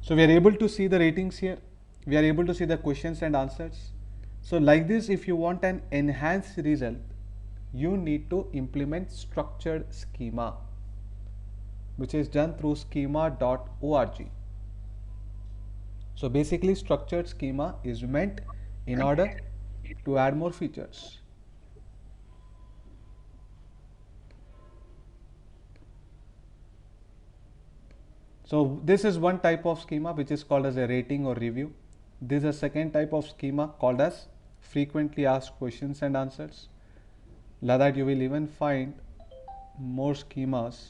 So we are able to see the ratings here. We are able to see the questions and answers. So like this, if you want an enhanced result, you need to implement structured schema, which is done through schema.org. So basically structured schema is meant in order to add more features. So this is one type of schema which is called as a rating or review. This is a second type of schema called as frequently asked questions and answers. Like that you will even find more schemas.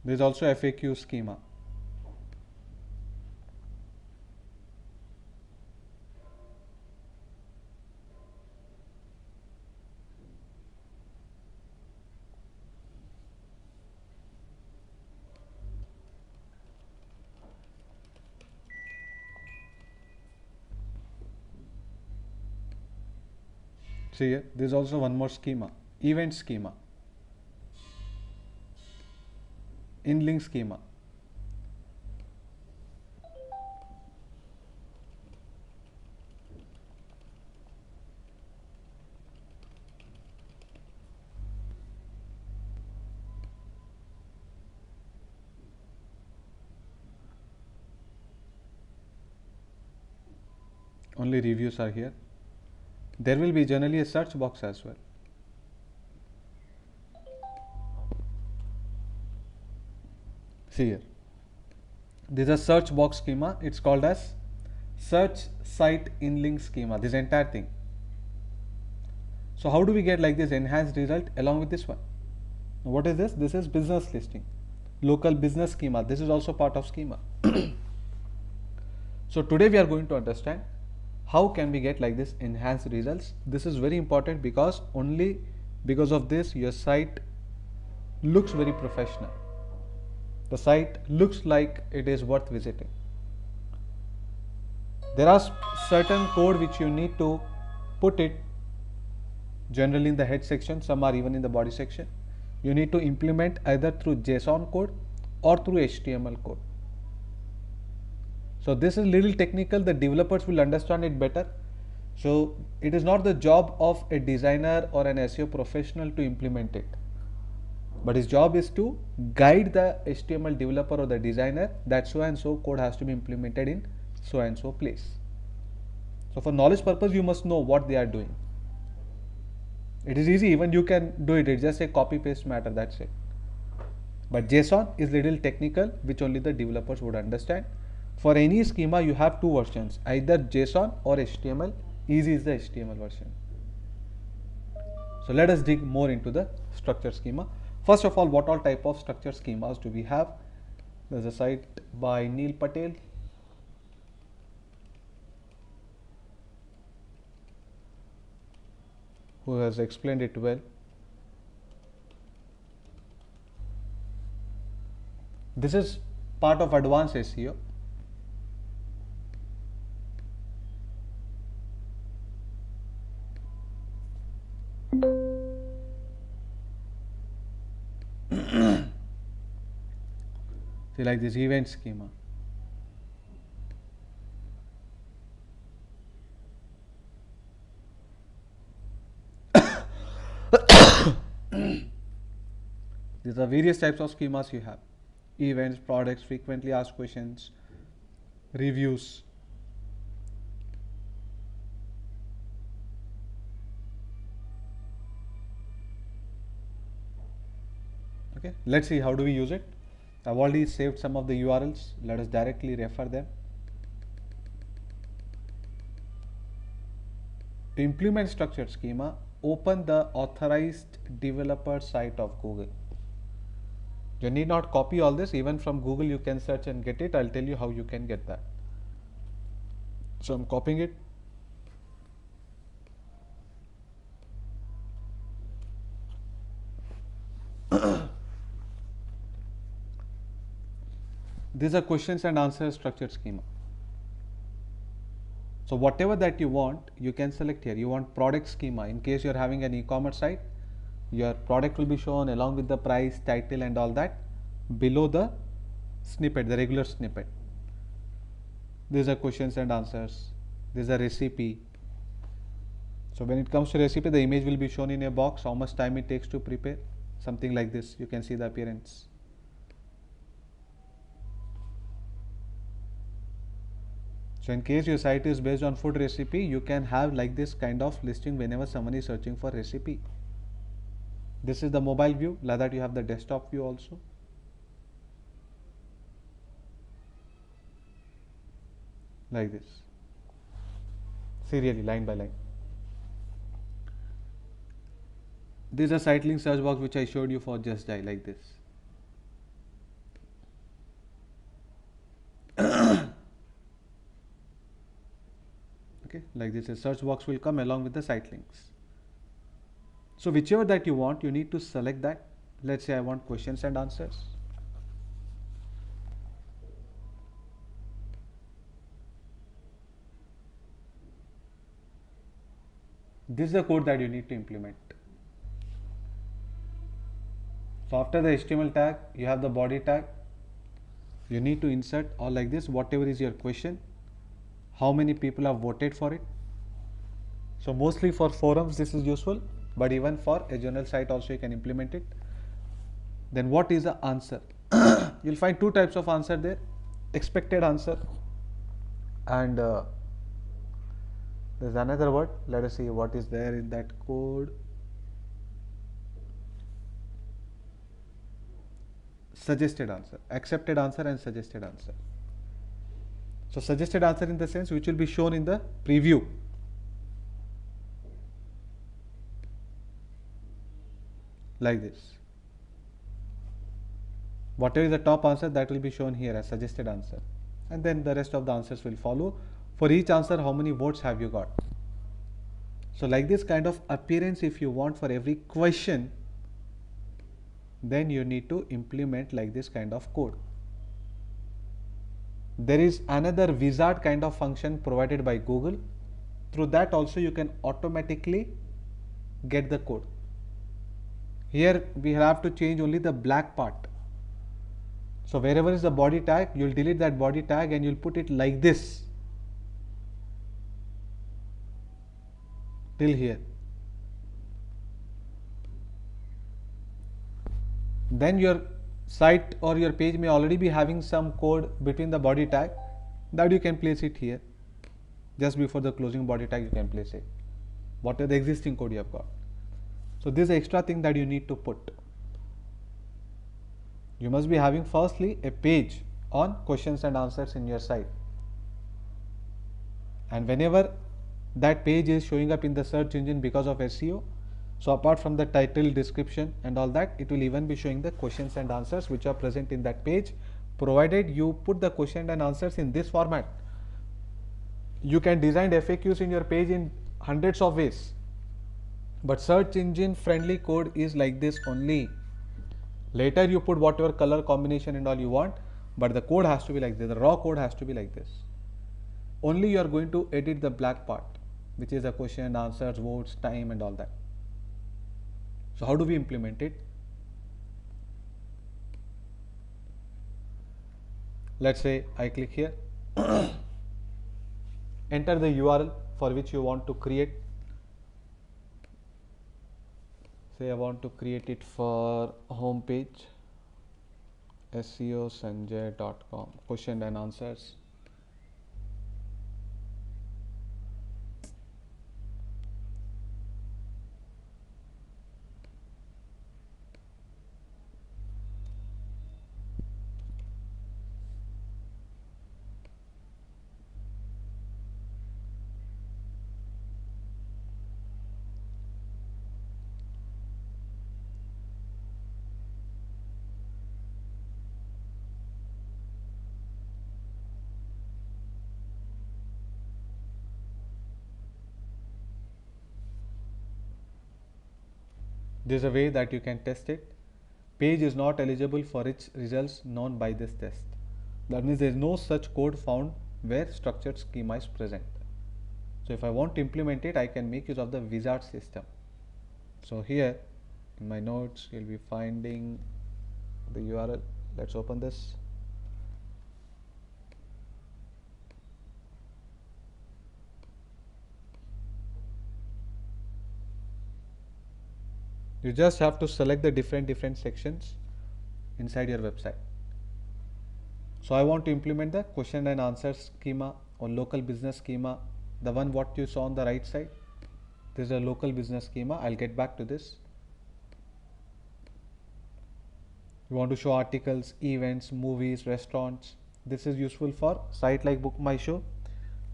There is also FAQ schema. See here, there is also one more schema, event schema, in-link schema. Only reviews are here. There will be generally a search box as well. See here, this is a search box schema. It's called as search site in-link schema, this entire thing. So how do we get like this enhanced result along with this one? What is this? This is business listing, local business schema. This is also part of schema. So today we are going to understand how can we get like this enhanced results. This is very important because only because of this your site looks very professional. The site looks like it is worth visiting. There are certain code which you need to put it generally in the head section, some are even in the body section. You need to implement either through JSON code or through HTML code. So this is little technical, the developers will understand it better. So it is not the job of a designer or an SEO professional to implement it, but his job is to guide the HTML developer or the designer that so and so code has to be implemented in so and so place. So for knowledge purpose, you must know what they are doing. It is easy, even you can do it, it's just a copy paste matter, that's it. But JSON is little technical, which only the developers would understand. For any schema, you have two versions, either JSON or HTML. Easy is the HTML version. So let us dig more into the structure schema. First of all, what all type of structure schemas do we have? There's a site by Neil Patel. Who has explained it well. This is part of advanced SEO. See, like this event schema. These are various types of schemas you have: events, products, frequently asked questions, reviews. Okay, let's see how do we use it. I've already saved some of the URLs. Let us directly refer them. To implement structured schema, open the authorized developer site of Google. You need not copy all this, even from Google you can search and get it. I'll tell you how you can get that. So I'm copying it. These are questions and answers structured schema. So whatever that you want, you can select here. You want product schema. In case you're having an e-commerce site, your product will be shown along with the price, title and all that below the snippet, the regular snippet. These are questions and answers. These are recipe. So when it comes to recipe, the image will be shown in a box, how much time it takes to prepare, something like this. You can see the appearance. So in case your site is based on food recipe, you can have like this kind of listing whenever someone is searching for recipe. This is the mobile view. Like that you have the desktop view also. Like this. Serially, line by line. This is a site link search box which I showed you for Just Die, like this. Okay, like this, a search box will come along with the site links. So whichever that you want, you need to select that. Let's say I want questions and answers. This is the code that you need to implement. So after the HTML tag, you have the body tag. You need to insert or like this, whatever is your question, how many people have voted for it. So mostly for forums this is useful, but even for a general site also you can implement it. Then what is the answer? You'll find two types of answer there, expected answer and there's another word. Let us see what is there in that code. Suggested answer, accepted answer and suggested answer. So suggested answer in the sense which will be shown in the preview. Like this. Whatever is the top answer, that will be shown here as suggested answer. And then the rest of the answers will follow. For each answer, how many votes have you got? So like this kind of appearance if you want for every question, then you need to implement like this kind of code. There is another wizard kind of function provided by Google. Through that also you can automatically get the code. Here we have to change only the black part. So wherever is the body tag, you'll delete that body tag and you'll put it like this till here. Then your site or your page may already be having some code between the body tag, that you can place it here. Just before the closing body tag you can place it. What are the existing code you have got? So this is the extra thing that you need to put. You must be having firstly a page on questions and answers in your site. And whenever that page is showing up in the search engine because of SEO, so apart from the title, description and all that, it will even be showing the questions and answers which are present in that page, provided you put the question and answers in this format. You can design FAQs in your page in hundreds of ways, but search engine friendly code is like this only. Later you put whatever color combination and all you want, but the code has to be like this. The raw code has to be like this. Only you are going to edit the black part, which is the question, answers, votes, time and all that. So how do we implement it? Let's say I click here, enter the URL for which you want to create. Say I want to create it for home page, seosanjay.com, question and answers. There is a way that you can test it. Page is not eligible for its results known by this test. That means there is no such code found where structured schema is present. So if I want to implement it, I can make use of the wizard system. So here in my notes, you'll be finding the URL. Let's open this. You just have to select the different sections inside your website. So I want to implement the question and answer schema or local business schema, the one what you saw on the right side. This is a local business schema. I'll get back to this. You want to show articles, events, movies, restaurants. This is useful for site like Book My Show,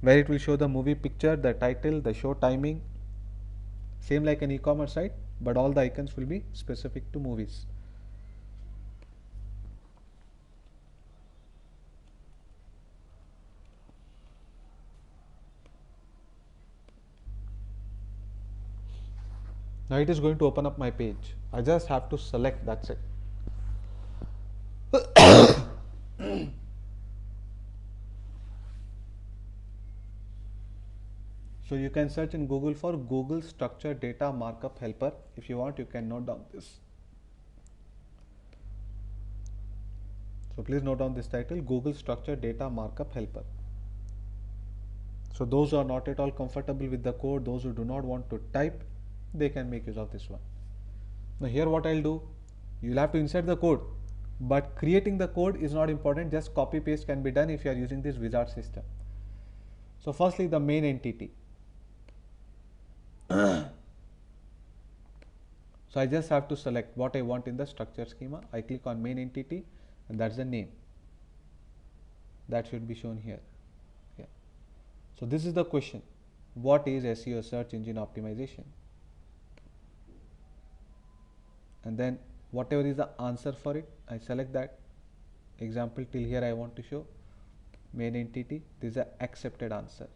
where it will show the movie picture, the title, the show timing. Same like an e-commerce site, but all the icons will be specific to movies. Now it is going to open up my page. I just have to select, that's it. So you can search in Google for Google Structured Data Markup Helper. If you want, you can note down this. So please note down this title, Google Structured Data Markup Helper. So those who are not at all comfortable with the code, those who do not want to type, they can make use of this one. Now here what I'll do, you'll have to insert the code, but creating the code is not important, just copy paste can be done if you are using this wizard system. So firstly, the main entity. So I just have to select what I want in the structure schema. I click on main entity and that's the name. That should be shown here. Yeah. So this is the question. What is SEO, search engine optimization? And then whatever is the answer for it, I select that. Example till here I want to show main entity. This is an accepted answer.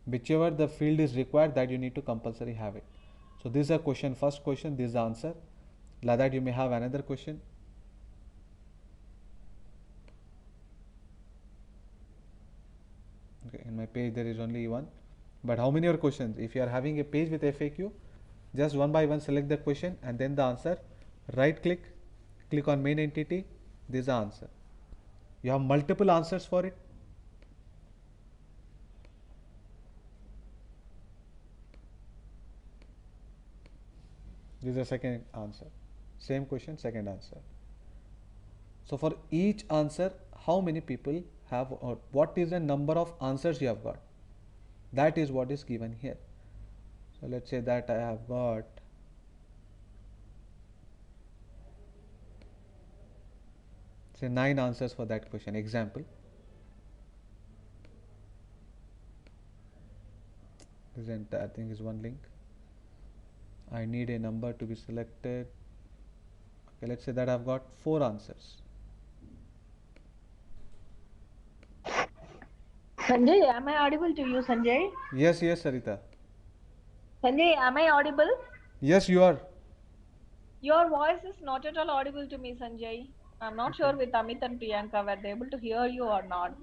Whichever the field is required, that you need to compulsory have it. So this is a question, first question, this is the answer. Like that you may have another question. Okay, in my page there is only one, but how many are questions? If you are having a page with FAQ, just one by one select the question and then the answer, right click, click on main entity, this is the answer. You have multiple answers for it. This is the second answer. Same question, second answer. So for each answer, how many people have, or what is the number of answers you have got? That is what is given here. So let's say that I have got say 9 answers for that question. Example. Isn't, I think is one link. I need a number to be selected. Okay, let's say that I've got 4 answers. Sanjay, am I audible to you, Sanjay? Yes, yes, Sarita. Sanjay, am I audible? Yes, you are. Your voice is not at all audible to me, Sanjay. I'm not sure with Amit and Priyanka were they able to hear you or not.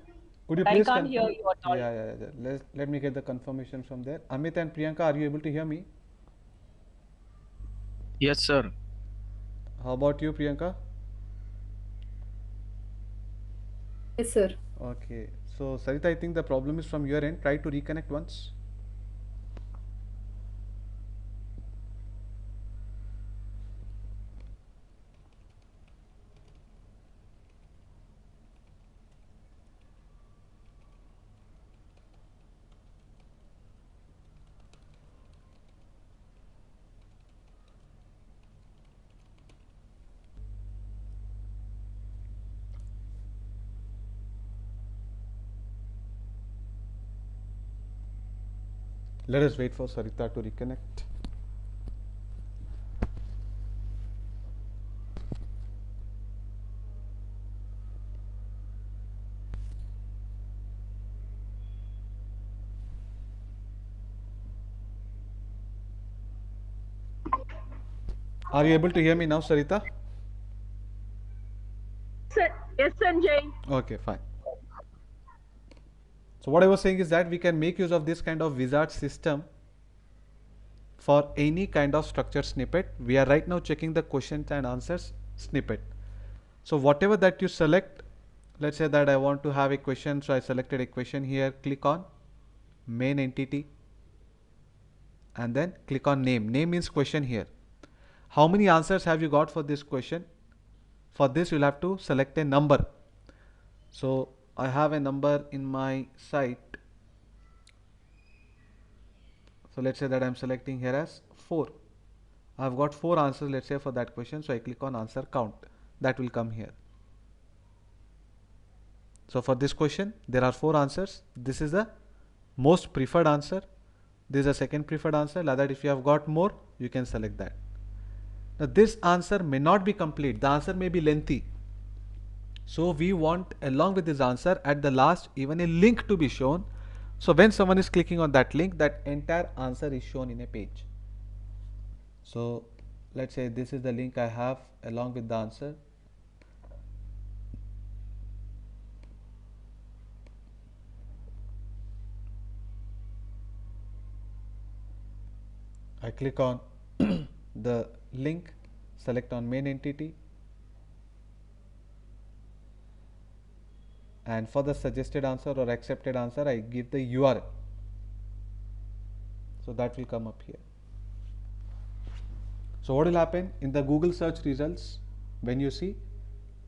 Could you But I please can't hear confirm? you at all. Yeah. Let me get the confirmation from there. Amit and Priyanka, are you able to hear me? Yes, sir. How about you, Priyanka? Yes, sir. Okay. So, Sarita, I think the problem is from your end. Try to reconnect once. Let us wait for Sarita to reconnect. Are you able to hear me now, Sarita? Yes, Sanjay. Okay, fine. So what I was saying is that we can make use of this kind of wizard system for any kind of structured snippet. We are right now checking the questions and answers snippet. So whatever that you select, let's say that I want to have a question, so I selected a question here, click on main entity and then click on name. Name means question here. How many answers have you got for this question? For this you'll have to select a number. So I have a number in my site. So let's say that I'm selecting here as 4. I've got 4 answers, let's say, for that question. So I click on answer count. That will come here. So for this question, there are 4 answers. This is the most preferred answer. This is a second preferred answer. Like that, if you have got more, you can select that. Now this answer may not be complete. The answer may be lengthy. So we want, along with this answer, at the last even a link to be shown. So when someone is clicking on that link, that entire answer is shown in a page. So let's say this is the link I have along with the answer. I click on the link, select on main entity, and for the suggested answer or accepted answer I give the URL. So that will come up here. So what will happen in the Google search results, when you see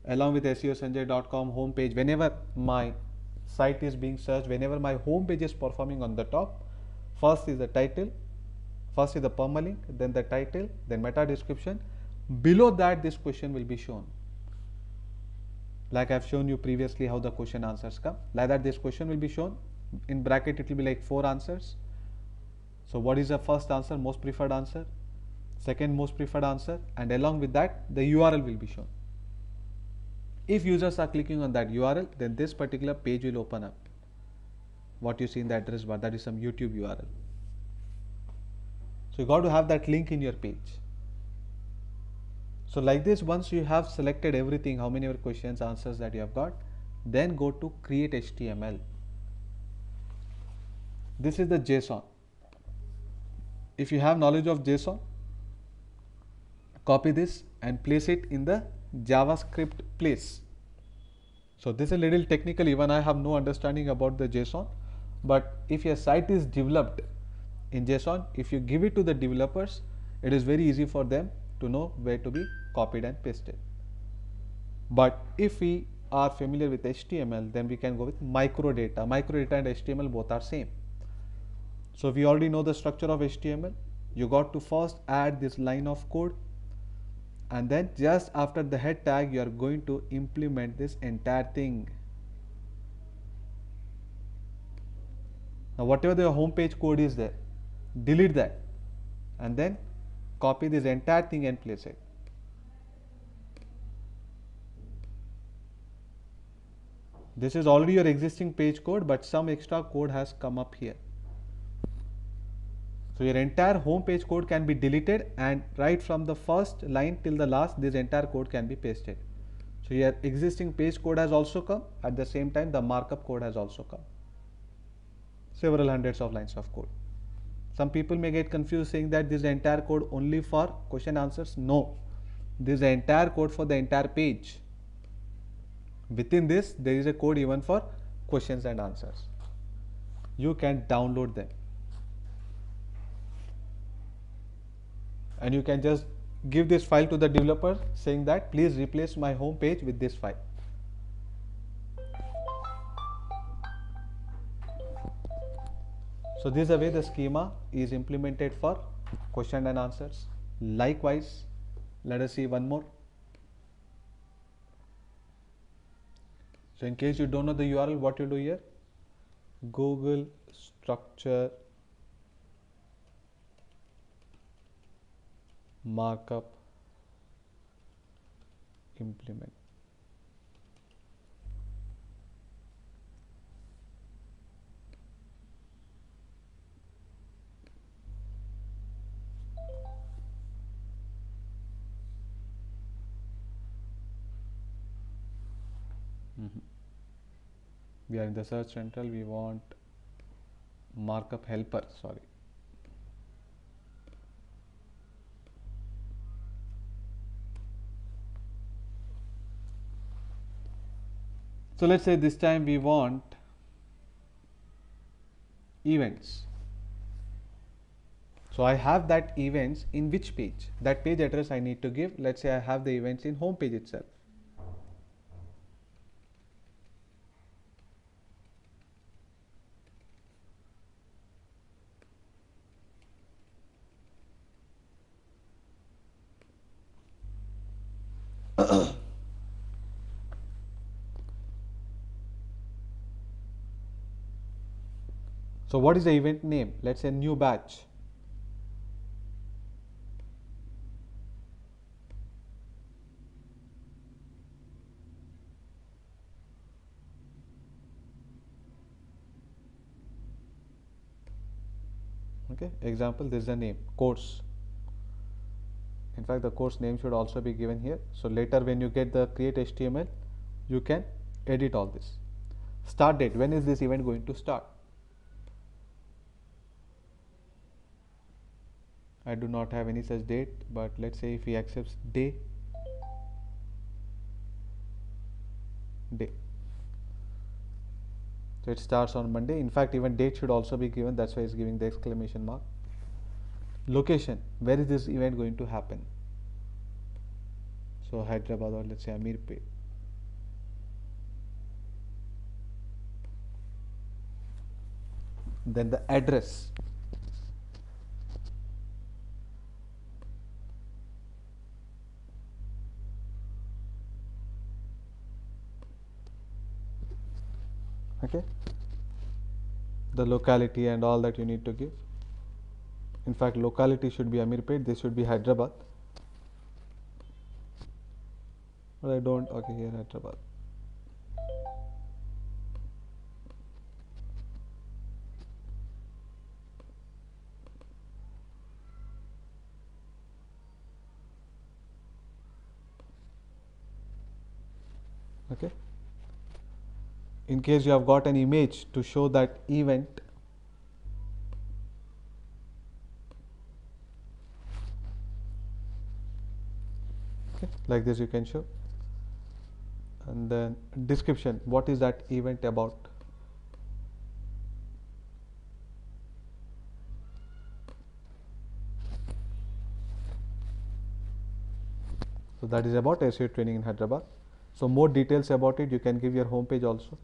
along with seosanjay.com homepage, whenever my site is being searched, whenever my homepage is performing on the top, first is the title, first is the permalink, then the title, then meta description. Below that this question will be shown. Like I've shown you previously how the question answers come. Like that this question will be shown. In bracket it will be like 4 answers. So what is the first answer? Most preferred answer. Second most preferred answer, and along with that the URL will be shown. If users are clicking on that URL, then this particular page will open up. What you see in the address bar, that is some YouTube URL. So you got to have that link in your page. So like this, once you have selected everything, how many questions, answers that you have got, then go to create HTML. This is the JSON. If you have knowledge of JSON, copy this and place it in the JavaScript place. So this is a little technical, even I have no understanding about the JSON, but if your site is developed in JSON, if you give it to the developers, it is very easy for them to know where to be copied and pasted. But if we are familiar with HTML, then we can go with microdata. Microdata and HTML both are same. So we already know the structure of HTML. You got to first add this line of code, and then just after the head tag you are going to implement this entire thing. Now whatever the home page code is there, delete that and then copy this entire thing and place it. This is already your existing page code, but some extra code has come up here. So your entire home page code can be deleted, and right from the first line till the last, this entire code can be pasted. So your existing page code has also come. At the same time, the markup code has also come. Several hundreds of lines of code. Some people may get confused saying that this is the entire code only for question answers. No, this is the entire code for the entire page. Within this, there is a code even for questions and answers. You can download them. And you can just give this file to the developer saying that please replace my home page with this file. So this is the way the schema is implemented for question and answers. Likewise, let us see one more. So in case you don't know the URL, what you do here, Google structure markup implement. We are in the search central. We want markup helper, sorry. So let's say this time we want events. So I have that events in which page? That page address I need to give. Let's say I have the events in home page itself. So what is the event name? Let's say new batch. Okay, example, this is the name, course. In fact, the course name should also be given here. So later when you get the create HTML, you can edit all this. Start date, when is this event going to start? I do not have any such date, but let's say if he accepts day. So it starts on Monday. In fact, even date should also be given. That's why it's giving the exclamation mark. Location, where is this event going to happen? So Hyderabad, or let's say Amirpet. Then the address. Okay, the locality and all that you need to give. In fact, locality should be Amirpet, this should be Hyderabad, but I don't. Okay, here Hyderabad. Okay, in case you have got an image to show that event, okay, like this you can show. And then description, what is that event about? So that is about SEO training in Hyderabad. So more details about it you can give your home page also.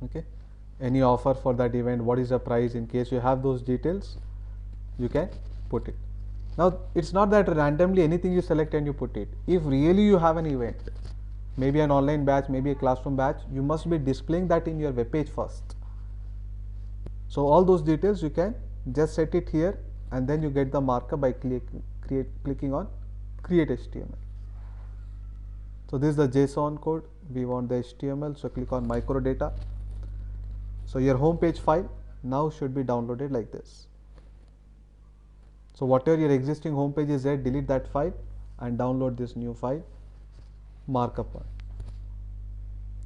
Okay, any offer for that event, what is the price? In case you have those details, you can put it. Now it's not that randomly anything you select and you put it. If really you have an event, maybe an online batch, maybe a classroom batch, you must be displaying that in your web page first. So all those details you can just set it here, and then you get the markup by clicking on create HTML. So this is the JSON code. We want the HTML, so click on microdata. So your home page file now should be downloaded like this. So whatever your existing home page is there, delete that file and download this new file, markup one.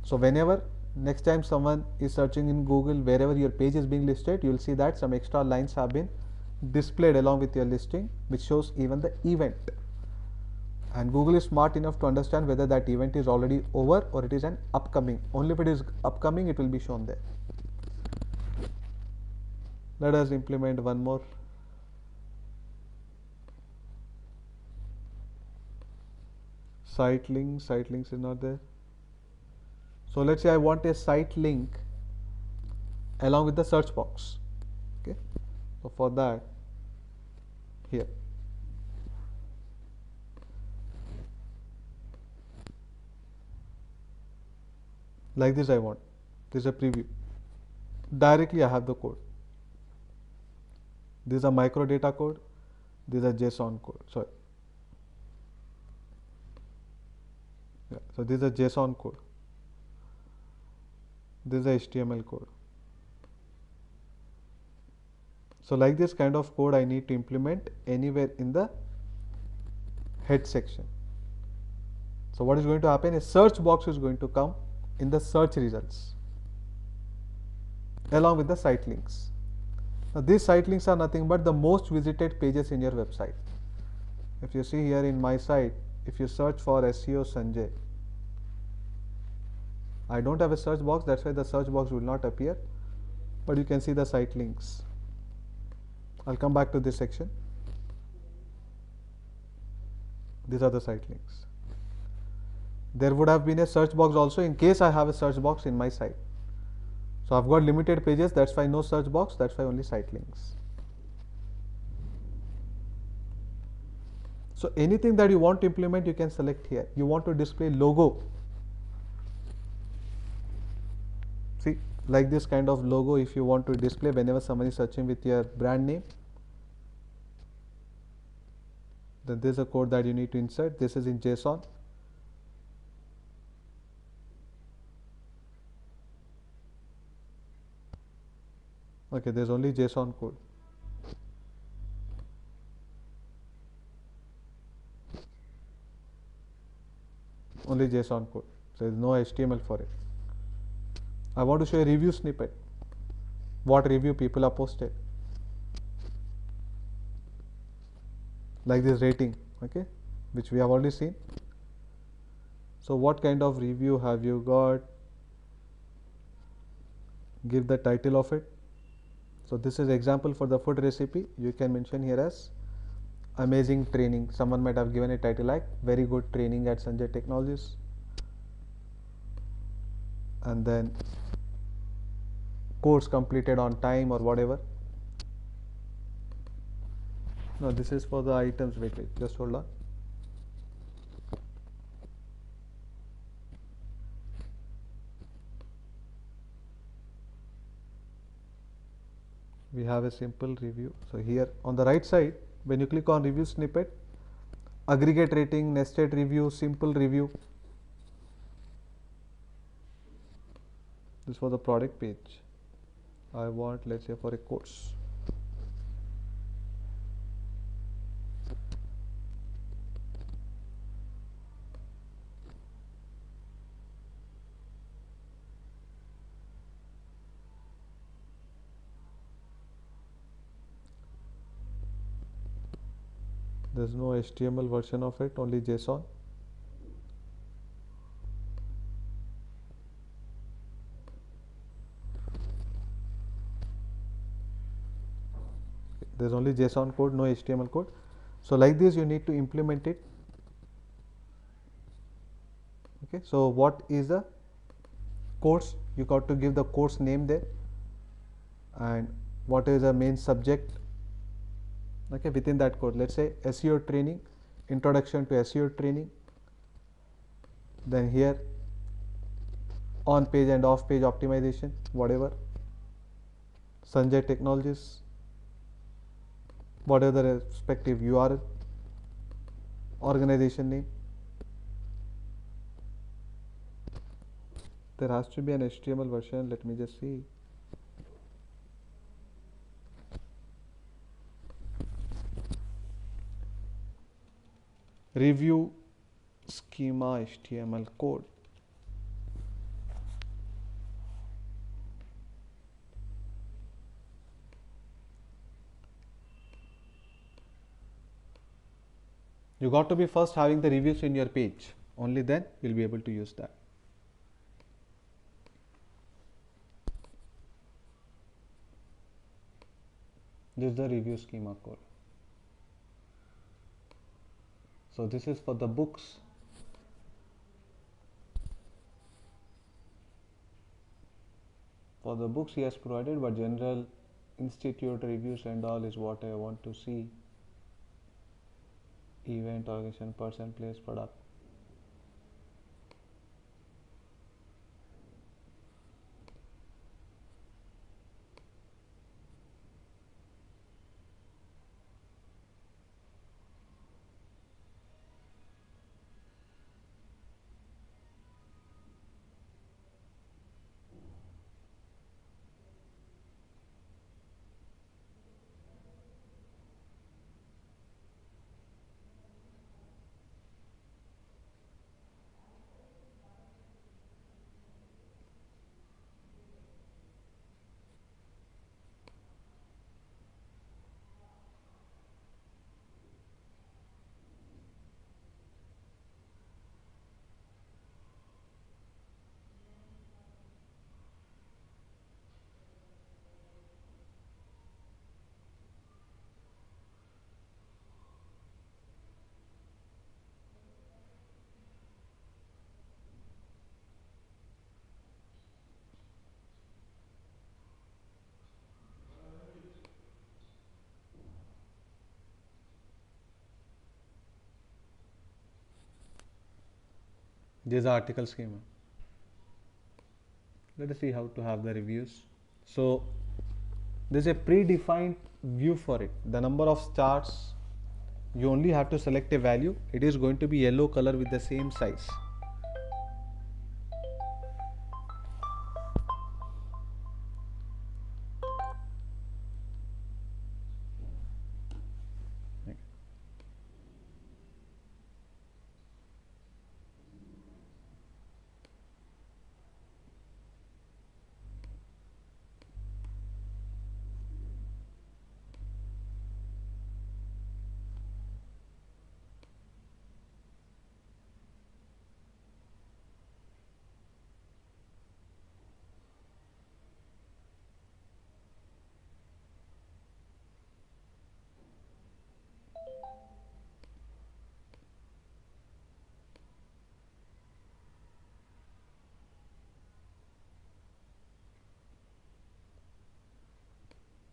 So whenever next time someone is searching in Google, wherever your page is being listed, you will see that some extra lines have been displayed along with your listing, which shows even the event. And Google is smart enough to understand whether that event is already over or it is an upcoming. Only if it is upcoming, it will be shown there. Let us implement one more. Site links is not there. So let's say I want a site link along with the search box. Okay, so for that, here like this I want. This is a preview. Directly I have the code. This is a microdata code. This is a JSON code. Sorry. Yeah, so this is a JSON code. This is a HTML code. So like this kind of code I need to implement anywhere in the head section. So what is going to happen? A search box is going to come in the search results along with the site links. Now these site links are nothing but the most visited pages in your website. If you see here in my site, if you search for SEO Sanjay, I don't have a search box, that's why the search box will not appear, but you can see the site links. I'll come back to this section. These are the site links. There would have been a search box also in case I have a search box in my site. So I've got limited pages, that's why no search box, that's why only site links. So anything that you want to implement, you can select here. You want to display logo. See, like this kind of logo, if you want to display whenever somebody is searching with your brand name, then there's a code that you need to insert. This is in JSON. Okay, there's only JSON code. Only JSON code. So there's no HTML for it. I want to show a review snippet. What review people are posted. Like this rating, okay, which we have already seen. So what kind of review have you got? Give the title of it. So this is example for the food recipe. You can mention here as amazing training. Someone might have given a title like very good training at Sanjay Technologies. And then course completed on time or whatever. No, this is for the items. Wait, just hold on. We have a simple review. So here on the right side, when you click on review snippet, aggregate rating, nested review, simple review. This is for the product page. I want, let's say, for a course. There's no HTML version of it, only JSON. There's only JSON code, no HTML code. So like this you need to implement it. Okay, so what is the course? You got to give the course name there, and what is the main subject. Okay, within that code, let's say SEO training, introduction to SEO training. Then here on page and off page optimization, whatever. Sanjay Technologies, whatever the respective URL, organization name. There has to be an HTML version. Let me just see. Review schema HTML code. You got to be first having the reviews in your page. Only then you'll be able to use that. This is the review schema code. So this is for the books. For the books he has provided, but general institute reviews and all is what I want to see. Event, organization, person, place, product. This is the article schema. Let us see how to have the reviews. So there's a predefined view for it. The number of stars, you only have to select a value. It is going to be yellow color with the same size.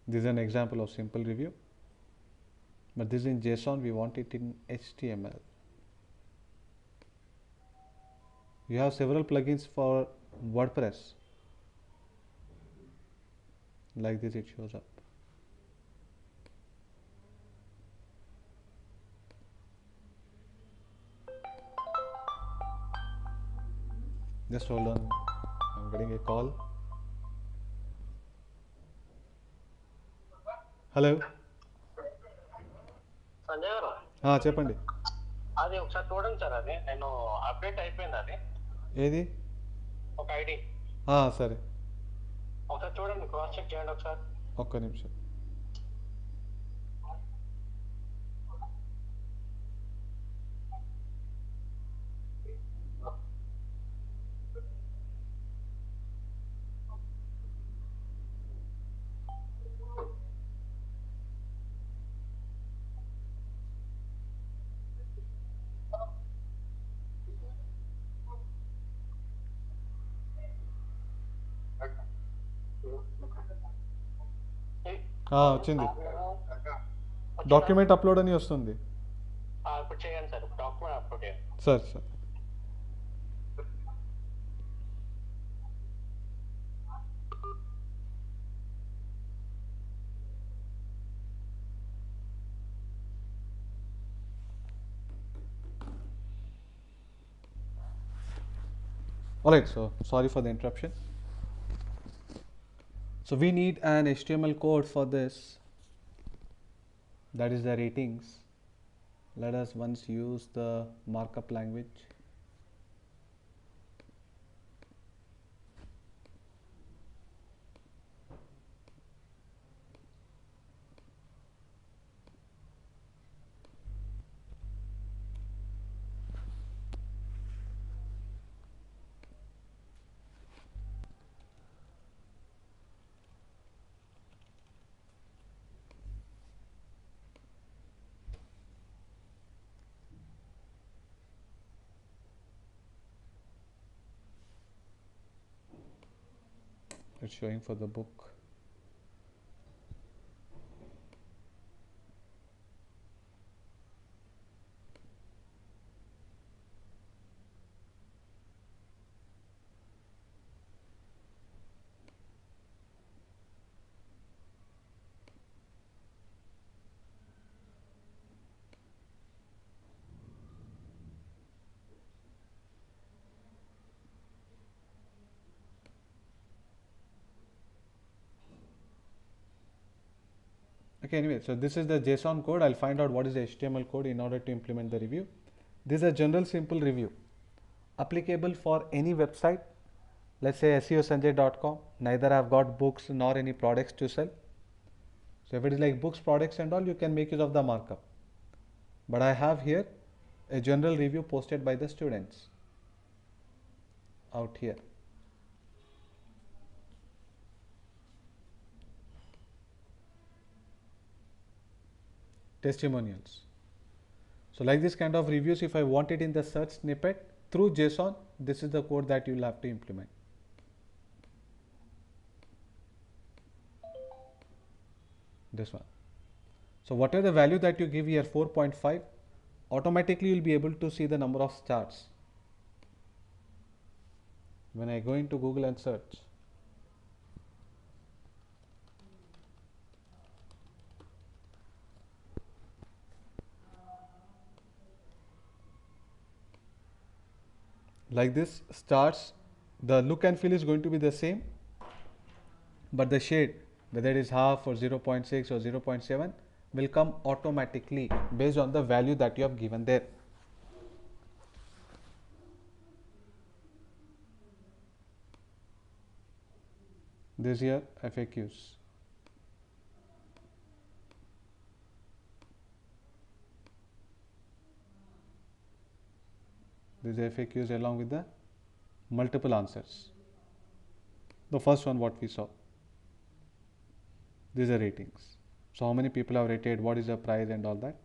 This is an example of simple review, but this is in JSON. We want it in HTML. You have several plugins for WordPress. Like this, it shows up. Just hold on, I'm getting a call. Hello Sanjay గారు, చెప్పండి. అది ఒకసారి చూడండి sir. అది నేను update అయిపోయింది. అది ఏది? ఒక ఐడి సరే, ఒకసారి చూడండి, క్రాస్ చెక్ చేయండి ఒకసారి. ఒక్క నిమిషం. వచ్చింది. డాక్యుమెంట్ అప్లోడ్ అని వస్తుంది. ఇప్పుడు చేయండి సార్, డాక్యుమెంట్ అప్లోడ్ చేయండి. సరే sir. Alright, so sorry for the interruption. So we need an HTML code for this, that is the ratings. Let us once use the markup language. It's showing for the book. Okay, anyway, so this is the JSON code. I'll find out what is the HTML code in order to implement the review. This is a general simple review applicable for any website. Let's say seosanjay.com. Neither I've got books nor any products to sell. So if it is like books, products and all, you can make use of the markup. But I have here a general review posted by the students out here. Testimonials. So like this kind of reviews, if I want it in the search snippet through JSON, this is the code that you will have to implement. This one. So whatever the value that you give here, 4.5, automatically you will be able to see the number of stars. when I go into Google and search, like this starts, the look and feel is going to be the same, but the shade, whether it is half or 0.6 or 0.7, will come automatically based on the value that you have given there. This here FAQs. These FAQs along with the multiple answers. The first one what we saw. These are ratings. So how many people have rated, what is the price and all that.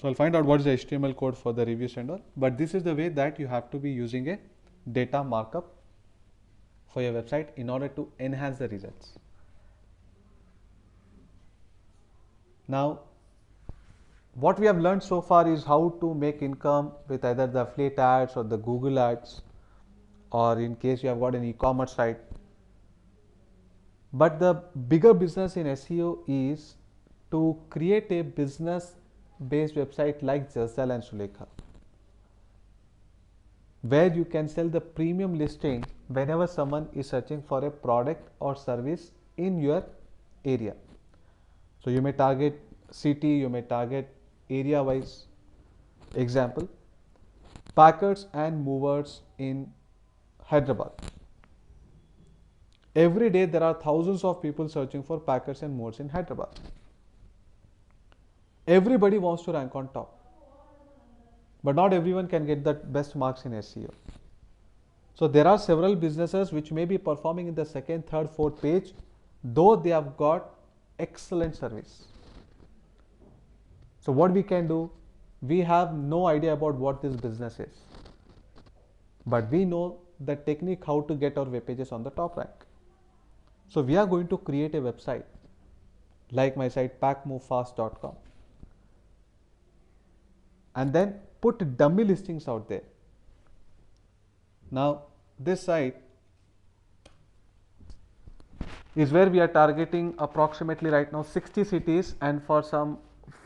So I'll find out what is the HTML code for the reviews and all. But this is the way that you have to be using a data markup for your website in order to enhance the results. Now, what we have learned so far is how to make income with either the affiliate ads or the Google ads, or in case you have got an e-commerce site. But the bigger business in SEO is to create a business based website like Justdial and Sulekha, where you can sell the premium listing whenever someone is searching for a product or service in your area. So you may target city, you may target area wise. Example, packers and movers in Hyderabad. Every day there are thousands of people searching for packers and movers in Hyderabad. Everybody wants to rank on top, but not everyone can get the best marks in SEO. So there are several businesses which may be performing in the second, third, fourth page, though they have got excellent service. So what we can do, we have no idea about what this business is, but we know the technique how to get our web pages on the top rank. So we are going to create a website like my site packmovefast.com, and then put dummy listings out there. Now this site is where we are targeting approximately right now 60 cities, and for some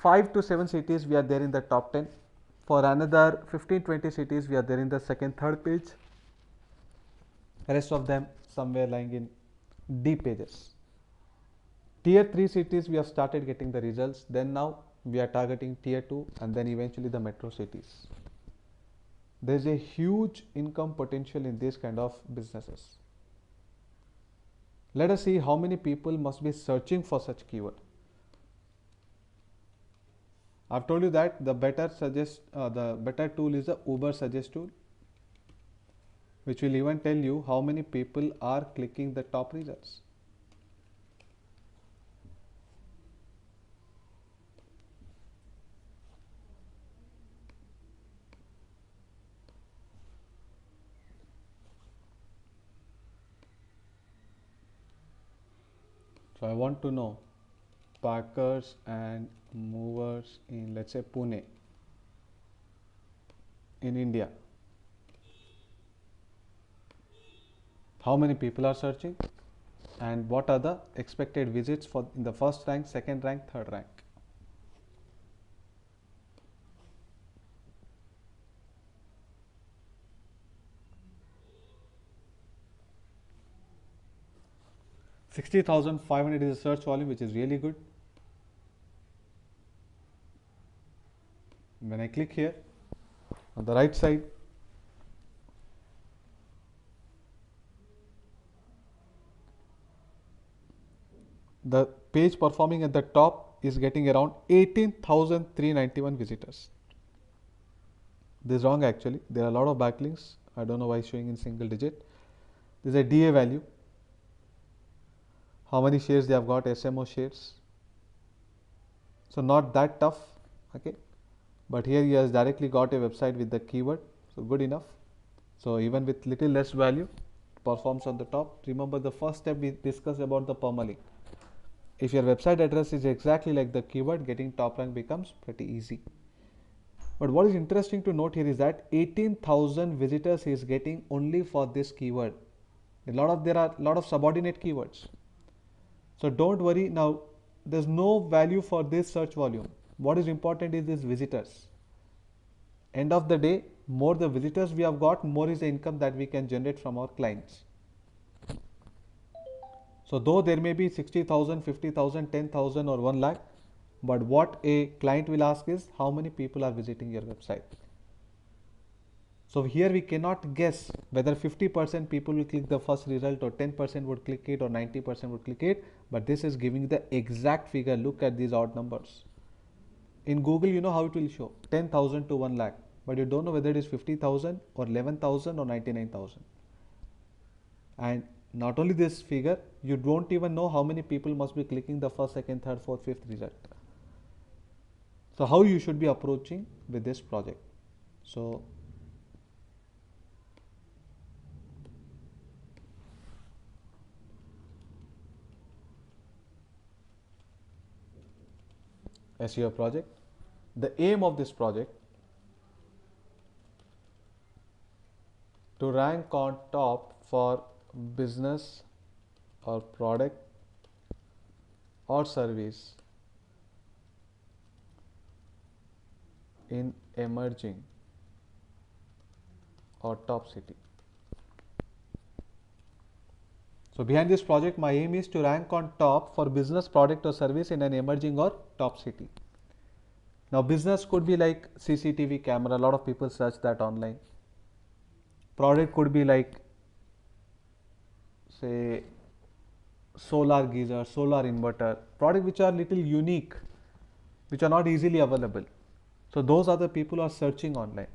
5 to 7 cities we are there in the top 10. For another 15-20 cities we are there in the second, third page. Rest of them somewhere lying in D pages. Tier 3 cities we have started getting the results. Then now we are targeting tier 2 and then eventually the metro cities. There is a huge income potential in these kind of businesses. Let us see how many people must be searching for such keyword. I've told you that the better tool is the Uber Suggest tool, which will even tell you how many people are clicking the top results. So I want to know packers and movers in, let's say, Pune in India. How many people are searching and what are the expected visits for in the first rank, second rank, third rank. $60,500 is a search volume, which is really good. When I click here on the right side, the page performing at the top is getting around 18,391 visitors. This is wrong actually. There are a lot of backlinks. I don't know why it's showing in single digit. This is a DA value. How many shares they have got, SMO shares. So not that tough, okay. But here he has directly got a website with the keyword, so good enough. So even with little less value, performs on the top. Remember the first step we discussed about the permalink. If your website address is exactly like the keyword, getting top rank becomes pretty easy. But what is interesting to note here is that 18,000 visitors he is getting only for this keyword. There are a lot of subordinate keywords. So don't worry now. There's no value for this search volume. What is important is these visitors. End of the day, more the visitors we have got, more is the income that we can generate from our clients. So though there may be 60,000, 50,000, 10,000 or 1 lakh, but what a client will ask is how many people are visiting your website. So here we cannot guess whether 50% people will click the first result or 10% would click it or 90% would click it, but this is giving the exact figure. Look at these odd numbers. In Google, you know how it will show 10,000 to 1 lakh, but you don't know whether it is 50,000 or 11,000 or 99,000. And not only this figure, you don't even know how many people must be clicking the first, second, third, fourth, fifth result. So how you should be approaching with this project. So SEO project. The aim of this project to rank on top for business or product or service in emerging or top city. So behind this project, my aim is to rank on top for business, product or service in an emerging or top city. Now business could be like CCTV camera, a lot of people search that online. Product could be like say solar geyser, solar inverter, product which are little unique, which are not easily available. So those are the people who are searching online.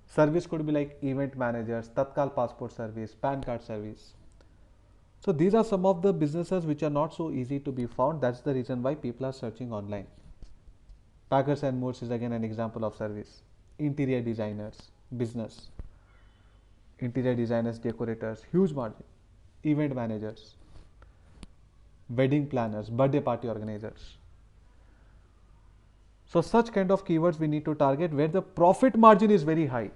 Service could be like event managers, Tatkal passport service, PAN card service. So these are some of the businesses which are not so easy to be found. That's the reason why people are searching online. Packers and Moores is again an example of service. Interior designers, business. Interior designers, decorators, huge margin. Event managers, wedding planners, birthday party organizers. So such kind of keywords we need to target where the profit margin is very high.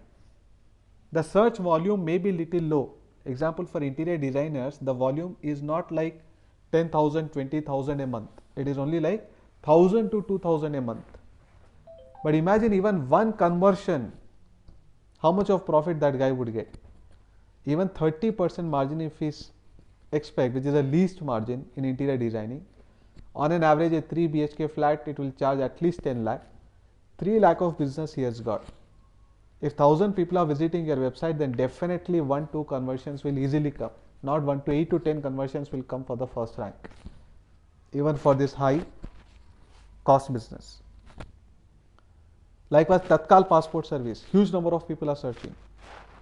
The search volume may be little low. Example, for interior designers, the volume is not like 10,000, 20,000 a month. It is only like 1,000 to 2,000 a month. But imagine even one conversion, how much of profit that guy would get. Even 30% margin if he expect, which is the least margin in interior designing. On an average, a 3 BHK flat, it will charge at least 10 lakh. 3 lakh of business he has got. If 1,000 people are visiting your website, then definitely 1-2 conversions will easily come. Not 1 to 8 to 10 conversions will come for the first rank. Even for this high cost business. Likewise, Tatkal passport service, huge number of people are searching.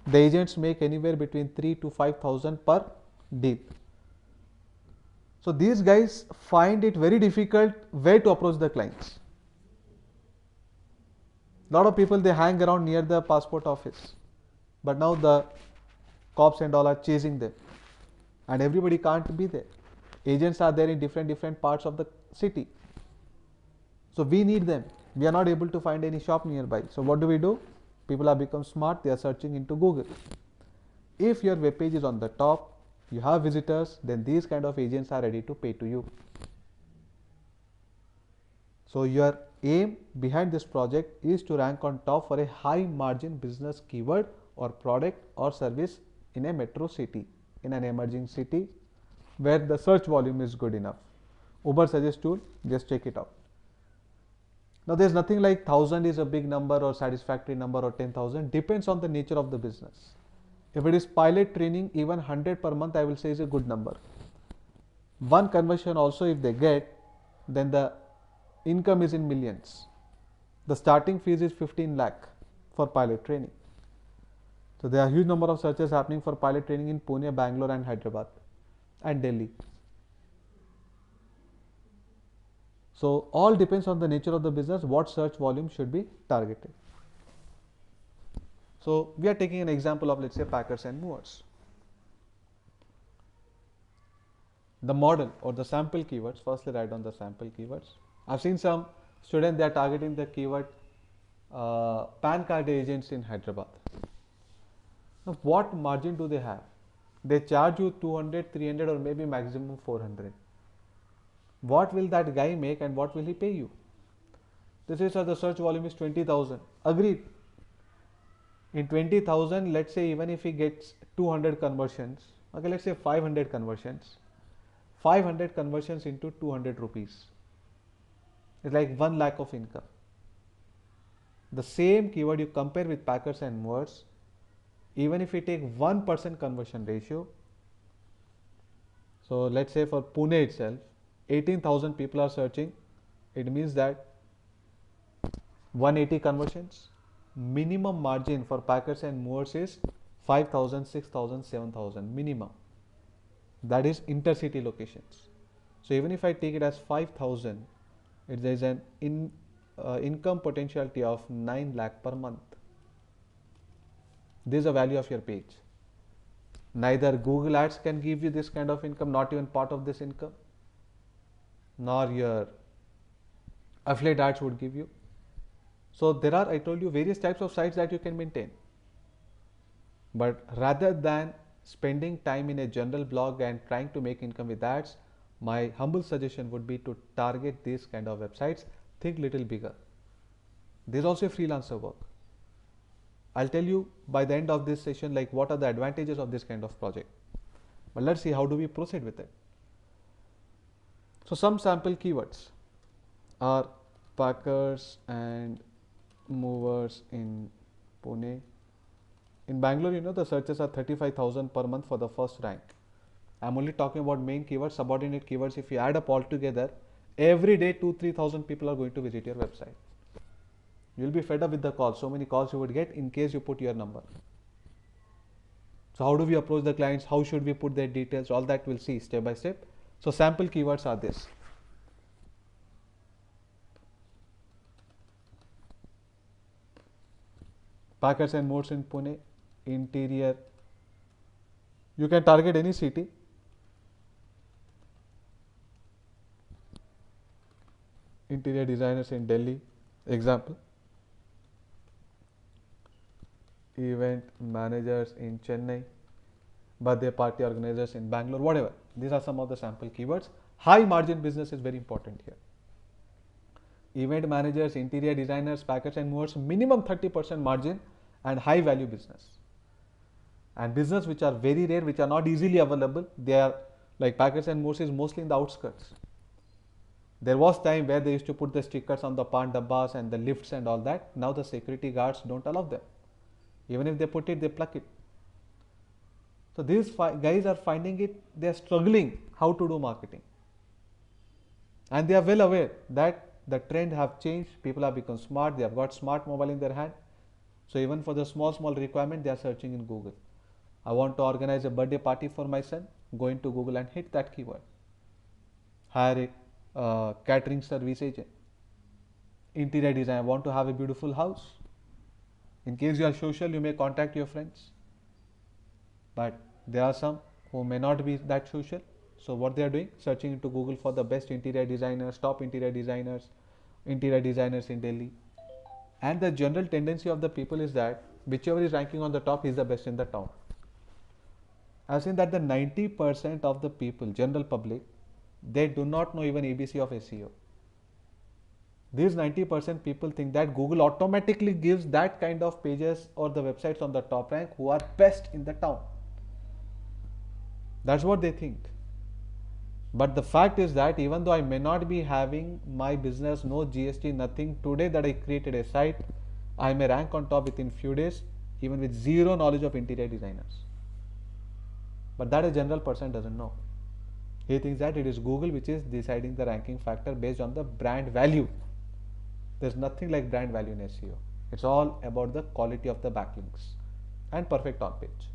The agents make anywhere between 3 to 5,000 per deal. So these guys find it very difficult where to approach the clients. Lot of people, they hang around near the passport office, but now the cops and all are chasing them, and everybody can't be there. Agents are there in different parts of the city. So we need them. We are not able to find any shop nearby. So what do? People have become smart. They are searching into Google. If your web page is on the top, you have visitors, then these kind of agents are ready to pay to you. So your aim behind this project is to rank on top for a high margin business keyword or product or service in a metro city, in an emerging city where the search volume is good enough. Uber suggest tool, just check it out. Now there is nothing like 1,000 is a big number or satisfactory number or 10,000, depends on the nature of the business. If it is pilot training, even 100 per month I will say is a good number. One conversion also if they get, then the income is in millions. The starting fees is 15 lakh for pilot training. So there are huge number of searches happening for pilot training in Pune, Bangalore and Hyderabad and Delhi. So all depends on the nature of the business, what search volume should be targeted. So we are taking an example of, let's say, Packers and Moores. The model or the sample keywords, firstly write down the sample keywords. I've seen some students, they are targeting the keyword PAN card agents in Hyderabad. Now, what margin do they have? They charge you 200, 300 or maybe maximum 400. What will that guy make and what will he pay you? This is the search volume is 20,000. Agreed. In 20,000, let's say even if he gets 200 conversions, okay, let's say 500 conversions. 500 conversions into 200 rupees. It's like 1 lakh of income. The same keyword you compare with Packers and Moores, even if we take 1% conversion ratio, so let's say for Pune itself, 18,000 people are searching, it means that 180 conversions. Minimum margin for Packers and Moores is 5,000, 6,000, 7,000 minimum. That is intercity locations. So even if I take it as 5,000, there is an income potentiality of 9 lakh per month. This is the value of your page. Neither Google Ads can give you this kind of income, not even part of this income, nor your affiliate ads would give you. So there are, I told you, various types of sites that you can maintain. But rather than spending time in a general blog and trying to make income with ads, my humble suggestion would be to target these kind of websites. Think little bigger. There's also a freelancer work. I'll tell you by the end of this session like what are the advantages of this kind of project. But let's see how do we proceed with it. So some sample keywords are Packers and Movers in Pune. In Bangalore, the searches are 35,000 per month for the first rank. I'm only talking about main keywords, subordinate keywords. If you add up all together, every day 2,000-3,000 people are going to visit your website. You'll be fed up with the calls. So many calls you would get in case you put your number. So how do we approach the clients? How should we put their details? All that we'll see step by step. So sample keywords are this. Packers and Moores in Pune, interior. You can target any city. Interior designers in Delhi, example. Event managers in Chennai, birthday party organizers in Bangalore, whatever. These are some of the sample keywords. High margin business is very important here. Event managers, interior designers, Packers and Moores, minimum 30% margin and high value business. And business which are very rare, which are not easily available, they are like Packers and Moores is mostly in the outskirts. There was time where they used to put the stickers on the pan dabbas and the lifts and all that. Now the security guards don't allow them. Even if they put it, they pluck it. So these guys are finding it, they are struggling how to do marketing. And they are well aware that the trend have changed, people have become smart, they have got smart mobile in their hand. So even for the small requirement, they are searching in Google. I want to organize a birthday party for my son, go into Google and hit that keyword. Hire a catering service agent. Interior design, I want to have a beautiful house. In case you are social, you may contact your friends. But there are some who may not be that social. So what they are doing, searching into Google for the best interior designers, top interior designers in Delhi. And the general tendency of the people is that whichever is ranking on the top is the best in the town. I've seen that the 90% of the people, general public, they do not know even ABC of SEO. These 90% people think that Google automatically gives that kind of pages or the websites on the top rank who are best in the town. That's what they think. But the fact is that even though I may not be having my business, no GST, nothing, today that I created a site, I may rank on top within few days, even with zero knowledge of interior designers. But that a general person doesn't know. He thinks that it is Google which is deciding the ranking factor based on the brand value. There's nothing like brand value in SEO. It's all about the quality of the backlinks and perfect on page.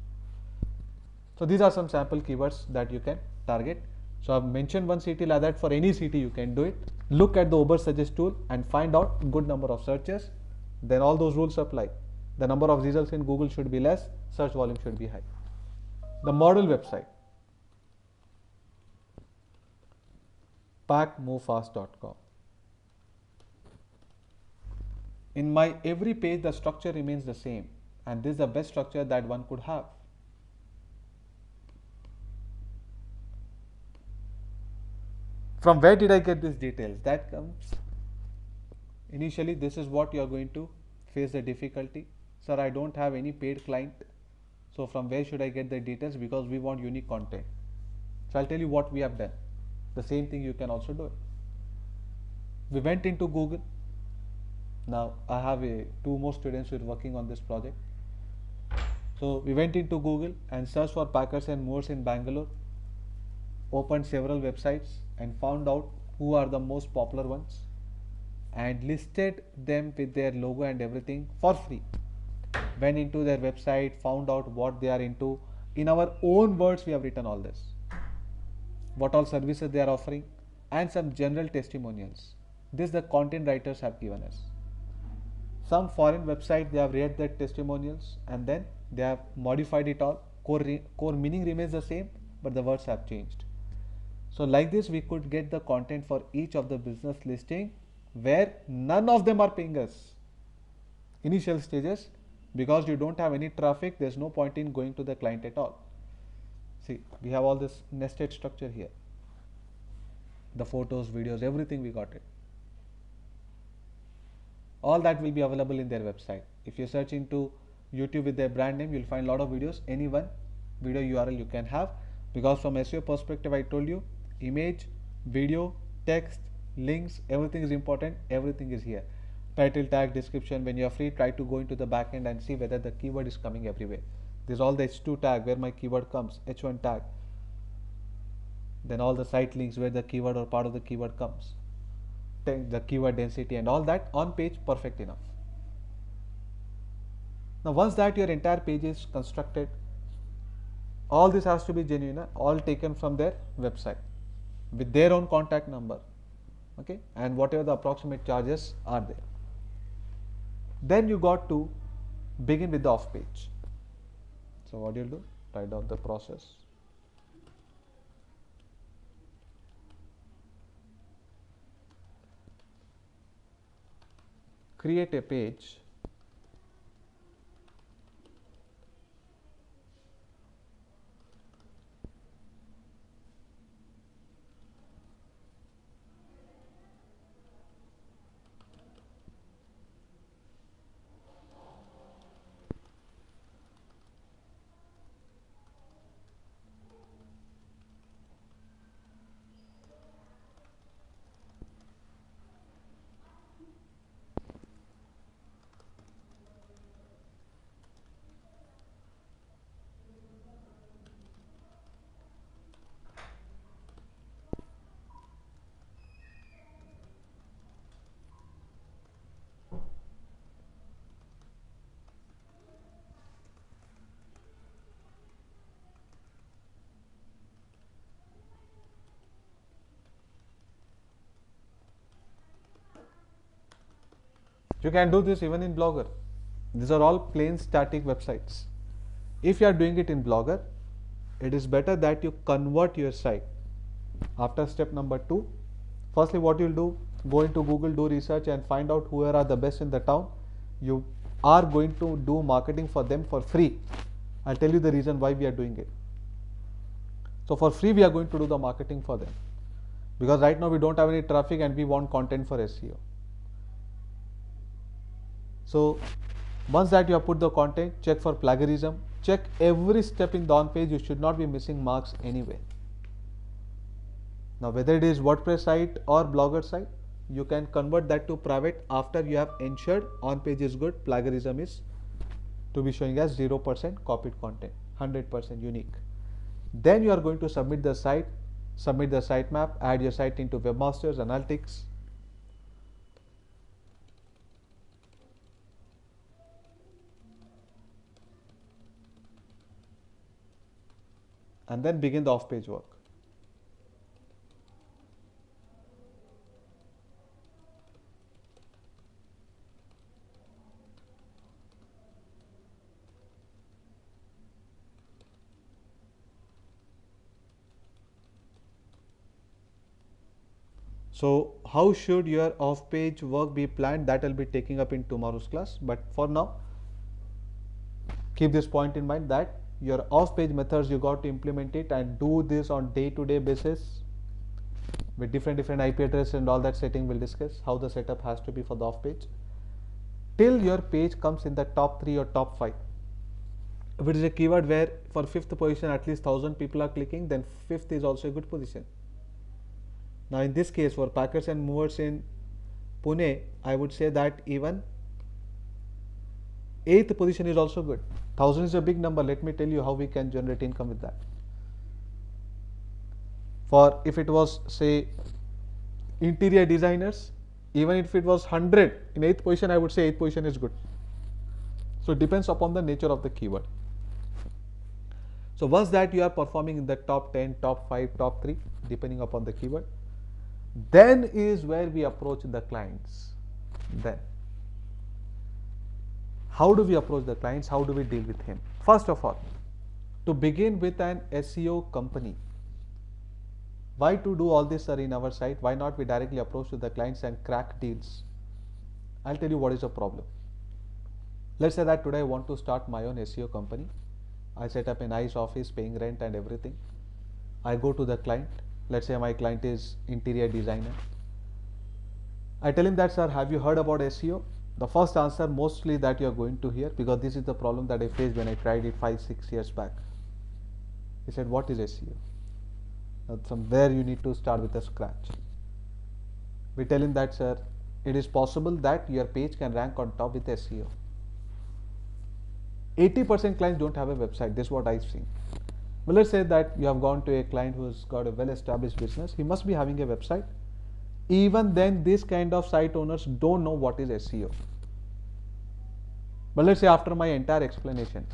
So these are some sample keywords that you can target. So I've mentioned one city like that. For any city you can do it. Look at the Ubersuggest tool and find out good number of searches. Then all those rules apply. The number of results in Google should be less, search volume should be high. The model website, packmovefast.com. In my every page, the structure remains the same, and this is the best structure that one could have. From where did I get these details? That comes initially. This is what you are going to face the difficulty. Sir, I don't have any paid client. So from where should I get the details? Because we want unique content. So I'll tell you what we have done. The same thing you can also do it. We went into Google. Now I have two more students who are working on this project. So we went into Google and searched for Packers and Moores in Bangalore, opened several websites and found out who are the most popular ones and listed them with their logo and everything for free. Went into their website, found out what they are into. In our own words, we have written all this. What all services they are offering and some general testimonials. This the content writers have given us. Some foreign website they have read the testimonials and then they have modified it all. Core meaning remains the same, but the words have changed. So like this we could get the content for each of the business listing where none of them are paying us. Initial stages, because you don't have any traffic, there's no point in going to the client at all. See, we have all this nested structure here. The photos, videos, everything we got it. All that will be available in their website. If you search into YouTube with their brand name, you'll find a lot of videos. Any one video URL you can have, because from SEO perspective, I told you, image, video, text, links, everything is important. Everything is here. Title tag, description. When you are free, try to go into the backend and see whether the keyword is coming everywhere. There's all the H2 tag where my keyword comes, H1 tag. Then all the site links where the keyword or part of the keyword comes. The keyword density and all that on page, perfect enough. Now once that your entire page is constructed, all this has to be genuine, all taken from their website with their own contact number, okay, and whatever the approximate charges are there. Then you got to begin with the off page. So what do you do? Write down the process. Create a page You can do this even in Blogger. These are all plain static websites. If you are doing it in Blogger, it is better that you convert your site. After step number 2, firstly what you'll do, go into Google, do research and find out who are the best in the town. You are going to do marketing for them for free. I'll tell you the reason why we are doing it. So for free we are going to do the marketing for them, because right now we don't have any traffic and we want content for SEO. So once that you have put the content, check for plagiarism, check every step in the on page. You should not be missing marks anywhere. Now whether it is WordPress site or Blogger site, you can convert that to private after you have ensured on page is good, plagiarism is to be showing as 0% copied content, 100% unique. Then you are going to submit the sitemap, add your site into Webmasters Analytics. And then begin the off-page work. So how should your off-page work be planned? That will be taking up in tomorrow's class. But for now, keep this point in mind that your off-page methods, you got to implement it and do this on day-to-day basis with different IP address and all that setting. We'll discuss how the setup has to be for the off-page till your page comes in the top 3 or top 5. If it is a keyword where for 5th position at least 1000 people are clicking, then 5th is also a good position. Now in this case, for packers and movers in Pune, I would say that even 8th position is also good. 1000 is a big number. Let me tell you how we can generate income with that. For if it was say interior designers, even if it was 100 in 8th position, I would say 8th position is good. So it depends upon the nature of the keyword. So once that you are performing in the top 10, top 5, top 3, depending upon the keyword, then is where we approach the clients. Then how do we approach the clients? How do we deal with him? First of all, to begin with an SEO company, why to do all this, sir, in our site? Why not we directly approach to the clients and crack deals? I'll tell you what is the problem. Let's say that today I want to start my own SEO company. I set up a nice office, paying rent and everything. I go to the client. Let's say my client is interior designer. I tell him that, sir, have you heard about SEO? The first answer mostly that you are going to hear, because this is the problem that I faced when I tried it 5-6 years back. He said, what is SEO? Now, somewhere you need to start with a scratch. We tell him that, sir, it is possible that your page can rank on top with SEO. 80% clients don't have a website. This is what I've seen. Well, let's say that you have gone to a client who's got a well-established business. He must be having a website. Even then, this kind of site owners don't know what is SEO. But let's say after my entire explanation,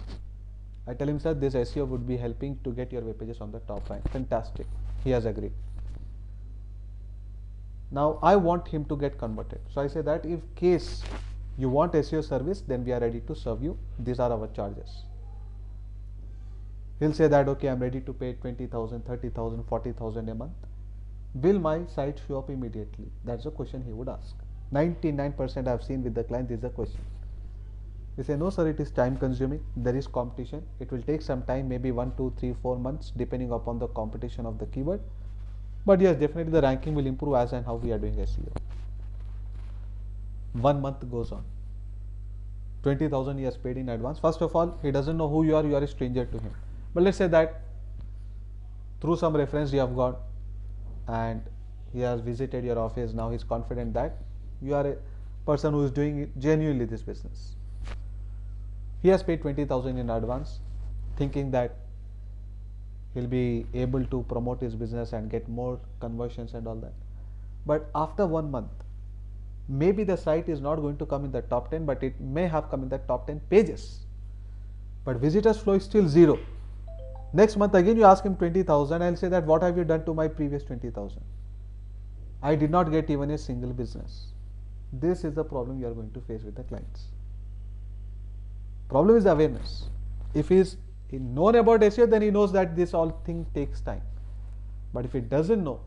I tell him, sir, this SEO would be helping to get your web pages on the top line. Fantastic. He has agreed. Now I want him to get converted. So I say that if case you want SEO service, then we are ready to serve you. These are our charges. He'll say that, okay, I'm ready to pay 20,000, 30,000, 40,000 a month. Will my site show up immediately? That's a question he would ask. 99% I've seen with the client, this is the question. We say, no, sir, it is time consuming. There is competition. It will take some time, maybe 1, 2, 3, 4 months, depending upon the competition of the keyword. But yes, definitely the ranking will improve as and how we are doing SEO. 1 month goes on. 20,000 he has paid in advance. First of all, he doesn't know who you are a stranger to him. But let's say that through some reference you have got and he has visited your office. Now he is confident that you are a person who is doing genuinely this business. He has paid 20,000 in advance, thinking that he'll be able to promote his business and get more conversions and all that. But after 1 month, maybe the site is not going to come in the top 10, but it may have come in the top 10 pages. But visitors flow is still 0. Next month again you ask him 20,000, I'll say that what have you done to my previous 20,000? I did not get even a single business. This is the problem you are going to face with the clients. Problem is awareness. If he is known about SEO, then he knows that this all thing takes time. But if he doesn't know,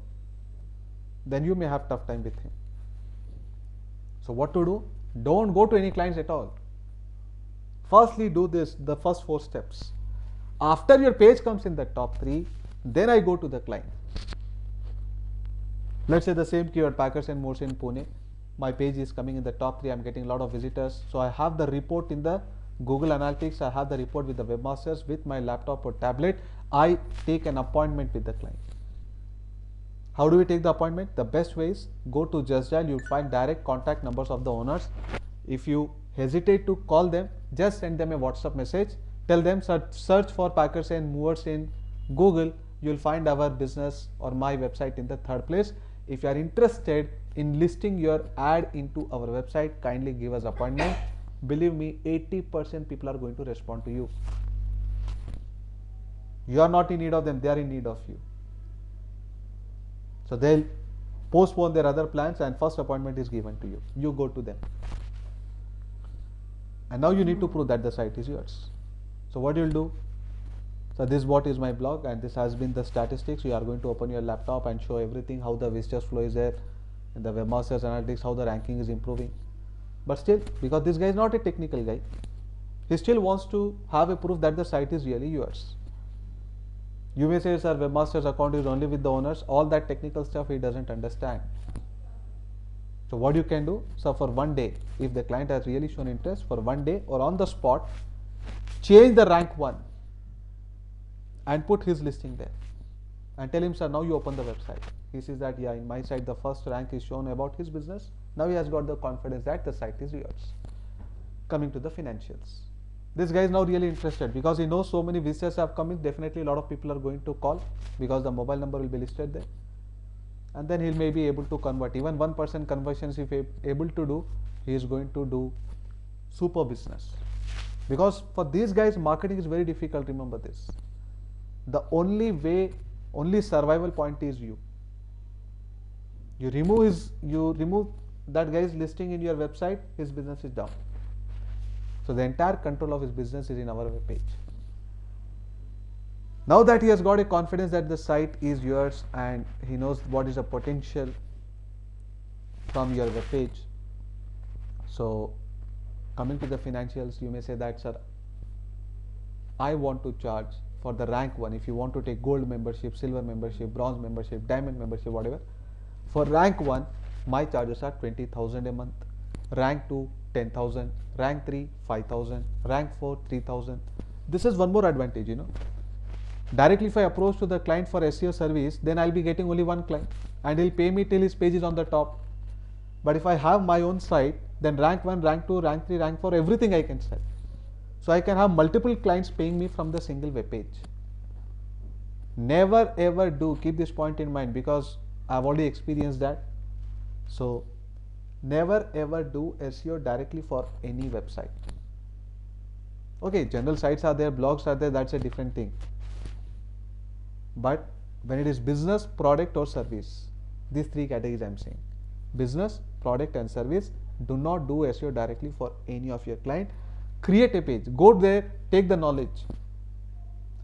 then you may have tough time with him. So what to do? Don't go to any clients at all. Firstly, do this, the first 4 steps. After your page comes in the top 3, then I go to the client. Let's say the same keyword, packers and movers in Pune. My page is coming in the top 3. I'm getting a lot of visitors. So I have the report in the Google Analytics. I have the report with the webmasters with my laptop or tablet. I take an appointment with the client. How do we take the appointment? The best way is go to Just Dial. You'll find direct contact numbers of the owners. If you hesitate to call them, just send them a WhatsApp message. Tell them, search for packers and movers in Google. You'll find our business or my website in the 3rd place. If you are interested in listing your ad into our website, kindly give us appointment. Believe me, 80% people are going to respond to you. You are not in need of them, they are in need of you. So they'll postpone their other plans and first appointment is given to you. You go to them. And now you need to prove that the site is yours. So what you'll do? So this what is my blog and this has been the statistics. You are going to open your laptop and show everything, how the visitors flow is there, in the webmasters analytics how the ranking is improving. But still, because this guy is not a technical guy, he still wants to have a proof that the site is really yours. You may say, sir, webmaster's account is only with the owners. All that technical stuff he doesn't understand. So what you can do, so for one day, if the client has really shown interest, for one day or on the spot, change the rank 1 and put his listing there and tell him, sir, now you open the website. He sees that, yeah, in my site the first rank is shown about his business. Now he has got the confidence that the site is yours. Coming to the financials. This guy is now really interested because he knows so many visitors have come in. Definitely a lot of people are going to call because the mobile number will be listed there. And then he may be able to convert. Even 1% conversions if he is able to do, he is going to do super business. Because for these guys, marketing is very difficult, remember this. The only way, only survival point is you. You remove that guy's listing in your website, his business is down. So the entire control of his business is in our web page. Now that he has got a confidence that the site is yours and he knows what is the potential from your web page. So coming to the financials, you may say that, sir, I want to charge for the rank 1. If you want to take gold membership, silver membership, bronze membership, diamond membership, whatever. For rank 1, my charges are 20,000 a month. Rank 2, 10,000. Rank 3, 5,000. Rank 4, 3,000. This is one more advantage, Directly if I approach to the client for SEO service, then I'll be getting only one client and he'll pay me till his page is on the top. But if I have my own site, then rank 1, rank 2, rank 3, rank 4, everything I can sell. So I can have multiple clients paying me from the single web page. Never ever do, keep this point in mind because I've already experienced that. So never ever do SEO directly for any website. Okay, general sites are there, blogs are there, that's a different thing. But when it is business, product or service, these three categories I am saying. Business, product and service, do not do SEO directly for any of your client. Create a page, go there, take the knowledge,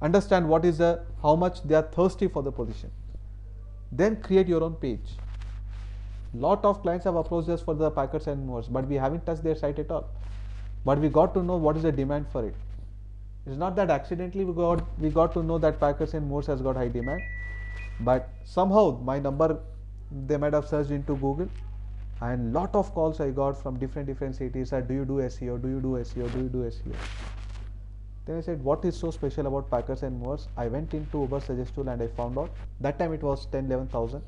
understand what is how much they are thirsty for the position. Then create your own page. Lot of clients have approached us for the Packers and Moores, but we haven't touched their site at all. But we got to know what is the demand for it. It's not that accidentally we got to know that Packers and Moores has got high demand, but somehow my number they might have searched into Google, and lot of calls I got from different cities that do you do SEO, do you do SEO, do you do SEO. Then I said, what is so special about Packers and Moores? I went into Uber Suggest Tool and I found out that time it was 10-11,000.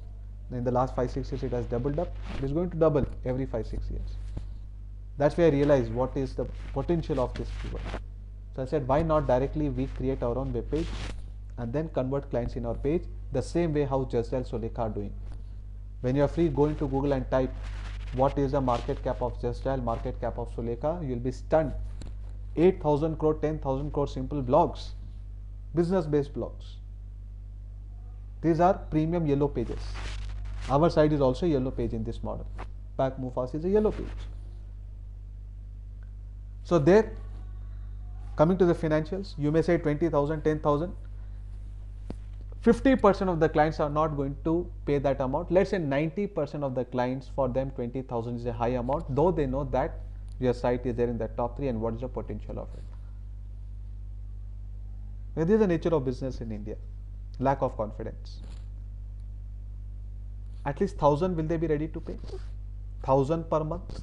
In the last 5-6 years it has doubled up. It is going to double every 5-6 years. That's where I realized what is the potential of this keyword. So I said, why not directly we create our own web page and then convert clients in our page the same way how Just Dial Solekha are doing. When you are free, go into Google and type what is the market cap of Just Dial, market cap of Solekha. You will be stunned. 8,000 crore, 10,000 crore simple blogs, business based blogs. These are premium yellow pages. Our site is also a yellow page in this model. Pack Mufas is a yellow page. So there, coming to the financials, you may say 20,000, 10,000. 50% of the clients are not going to pay that amount. Let's say 90% of the clients, for them 20,000 is a high amount, though they know that your site is there in the top 3 and what is the potential of it. This is the nature of business in India. Lack of confidence. At least 1,000 will they be ready to pay? 1,000 per month.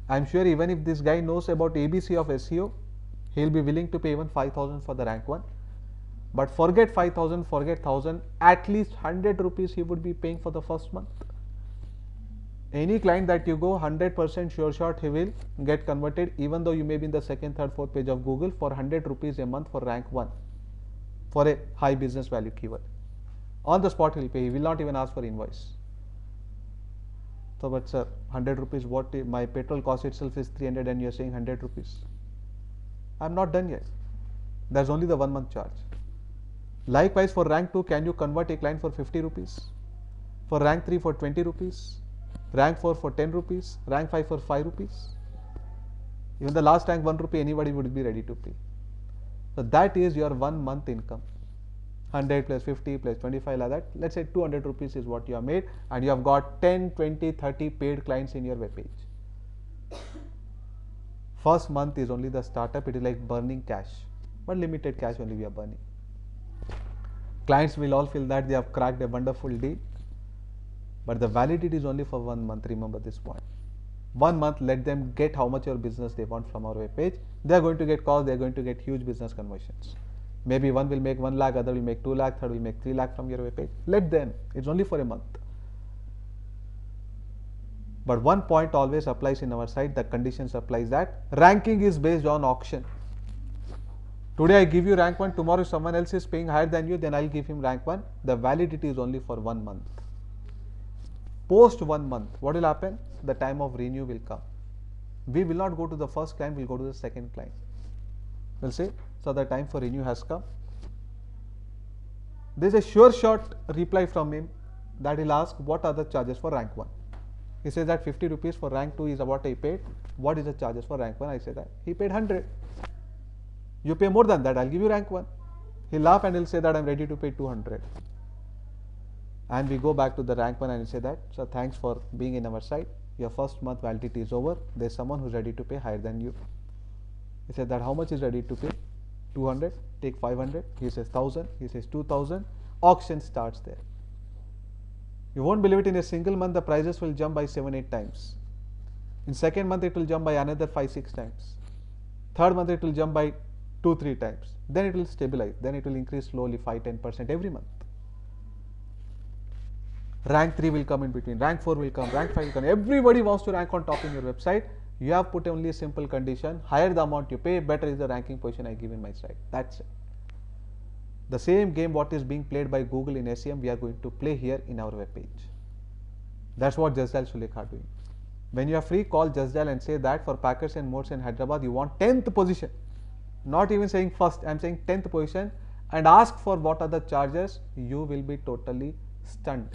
I am sure even if this guy knows about ABC of SEO, he will be willing to pay even 5,000 for the rank 1. But forget 5,000, forget 1,000, at least 100 rupees he would be paying for the first month. Any client that you go, 100% sure shot he will get converted, even though you may be in the second, third, fourth page of Google, for 100 rupees a month for rank 1 for a high business value keyword. On the spot he will pay, he will not even ask for invoice. So, but sir, 100 rupees, what my petrol cost itself is 300 and you are saying 100 rupees. I am not done yet. That's only the 1 month charge. Likewise, for rank 2, can you convert a client for 50 rupees? For rank 3 for 20 rupees? Rank 4 for 10 rupees? Rank 5 for 5 rupees? Even the last rank 1 rupee, anybody would be ready to pay. So that is your 1 month income. 100 plus 50 plus 25 like that. Let's say 200 rupees is what you have made, and you have got 10, 20, 30 paid clients in your web page. First month is only the startup. It is like burning cash, but limited cash only we are burning. Clients will all feel that they have cracked a wonderful deal, but the validity is only for 1 month. Remember this point. 1 month, let them get how much your business they want from our web page. They are going to get calls, they are going to get huge business conversions. Maybe one will make 1 lakh, other will make 2 lakh, third will make 3 lakh from your web page. Let them. It's only for a month. But one point always applies in our side, the conditions applies that ranking is based on auction. Today I give you rank 1, tomorrow if someone else is paying higher than you, then I'll give him rank 1. The validity is only for 1 month. Post 1 month, what will happen? The time of renew will come. We will not go to the first client, we'll go to the second client. We'll say, so the time for renew has come. There's a sure shot reply from him that he'll ask, what are the charges for rank 1? He says that 50 rupees for rank 2 is what I paid. What is the charges for rank 1? I say that he paid 100. You pay more than that, I'll give you rank 1. He'll laugh and he'll say that I'm ready to pay 200. And we go back to the rank 1 and say that, so thanks for being in our site. Your first month validity is over. There's someone who's ready to pay higher than you. He said that how much is ready to pay? 200, take 500. He says 1000, he says 2000. Auction starts there. You won't believe it, in a single month the prices will jump by 7-8 times. In second month it will jump by another 5-6 times. Third month it will jump by 2-3 times. Then it will stabilize. Then it will increase slowly 5-10% every month. Rank 3 will come in between. Rank 4 will come. Rank 5 will come. Everybody wants to rank on top in your website. You have put only a simple condition. Higher the amount you pay, better is the ranking position I give in my site. That's it. The same game what is being played by Google in SEM, we are going to play here in our web page. That's what Just Dial Sulekha are doing. When you are free, call Just Dial and say that for Packers and Modes in Hyderabad, you want 10th position. Not even saying first, I am saying 10th position, and ask for what are the charges. You will be totally stunned.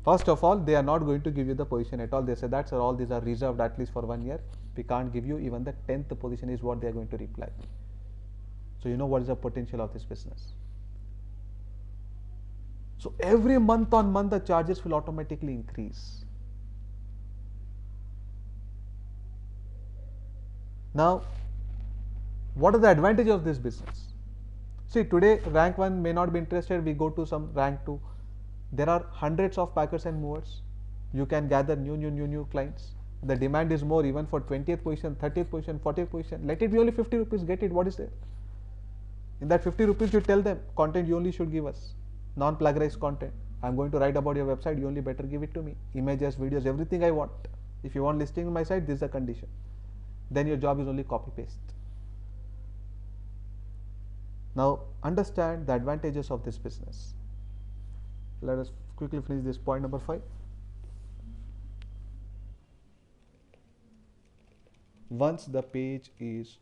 First of all, they are not going to give you the position at all. They say that, sir, all these are reserved at least for 1 year. We can't give you even the 10th position is what they are going to reply. So you know what is the potential of this business. So every month on month, the charges will automatically increase. Now, what are the advantages of this business? See, today rank 1 may not be interested. We go to some rank 2. There are hundreds of packers and movers. You can gather new clients. The demand is more even for 20th position, 30th position, 40th position. Let it be only 50 rupees, get it, what is there? In that 50 rupees, you tell them, content you only should give us. Non-plagiarized content. I am going to write about your website, you only better give it to me. Images, videos, everything I want. If you want listing on my site, this is the condition. Then your job is only copy paste. Now, understand the advantages of this business. Let us quickly finish this point number 5. Once the page is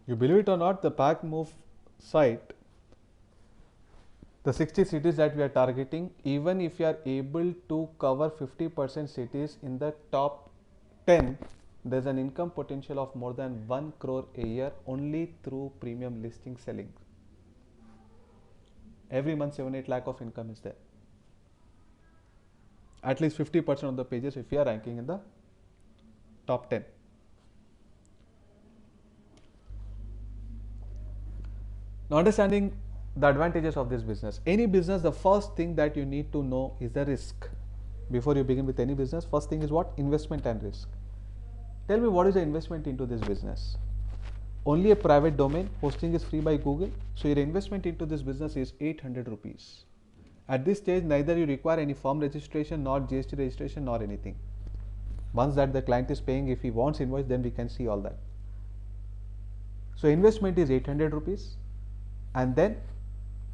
you believe it or not, the Packmove site, the 60 cities that we are targeting, even if you are able to cover 50% cities in the top 10, there's an income potential of more than 1 crore a year only through premium listing selling. Every month 7-8 lakh of income is there. At least 50% of the pages if you are ranking in the top 10. Now, understanding the advantages of this business. Any business, the first thing that you need to know is the risk. Before you begin with any business, first thing is what? Investment and risk. Tell me, what is the investment into this business? Only a private domain. Hosting is free by Google. So your investment into this business is 800 rupees. At this stage, neither you require any firm registration, nor GST registration, nor anything. Once that the client is paying, if he wants invoice, then we can see all that. So investment is 800 rupees. And then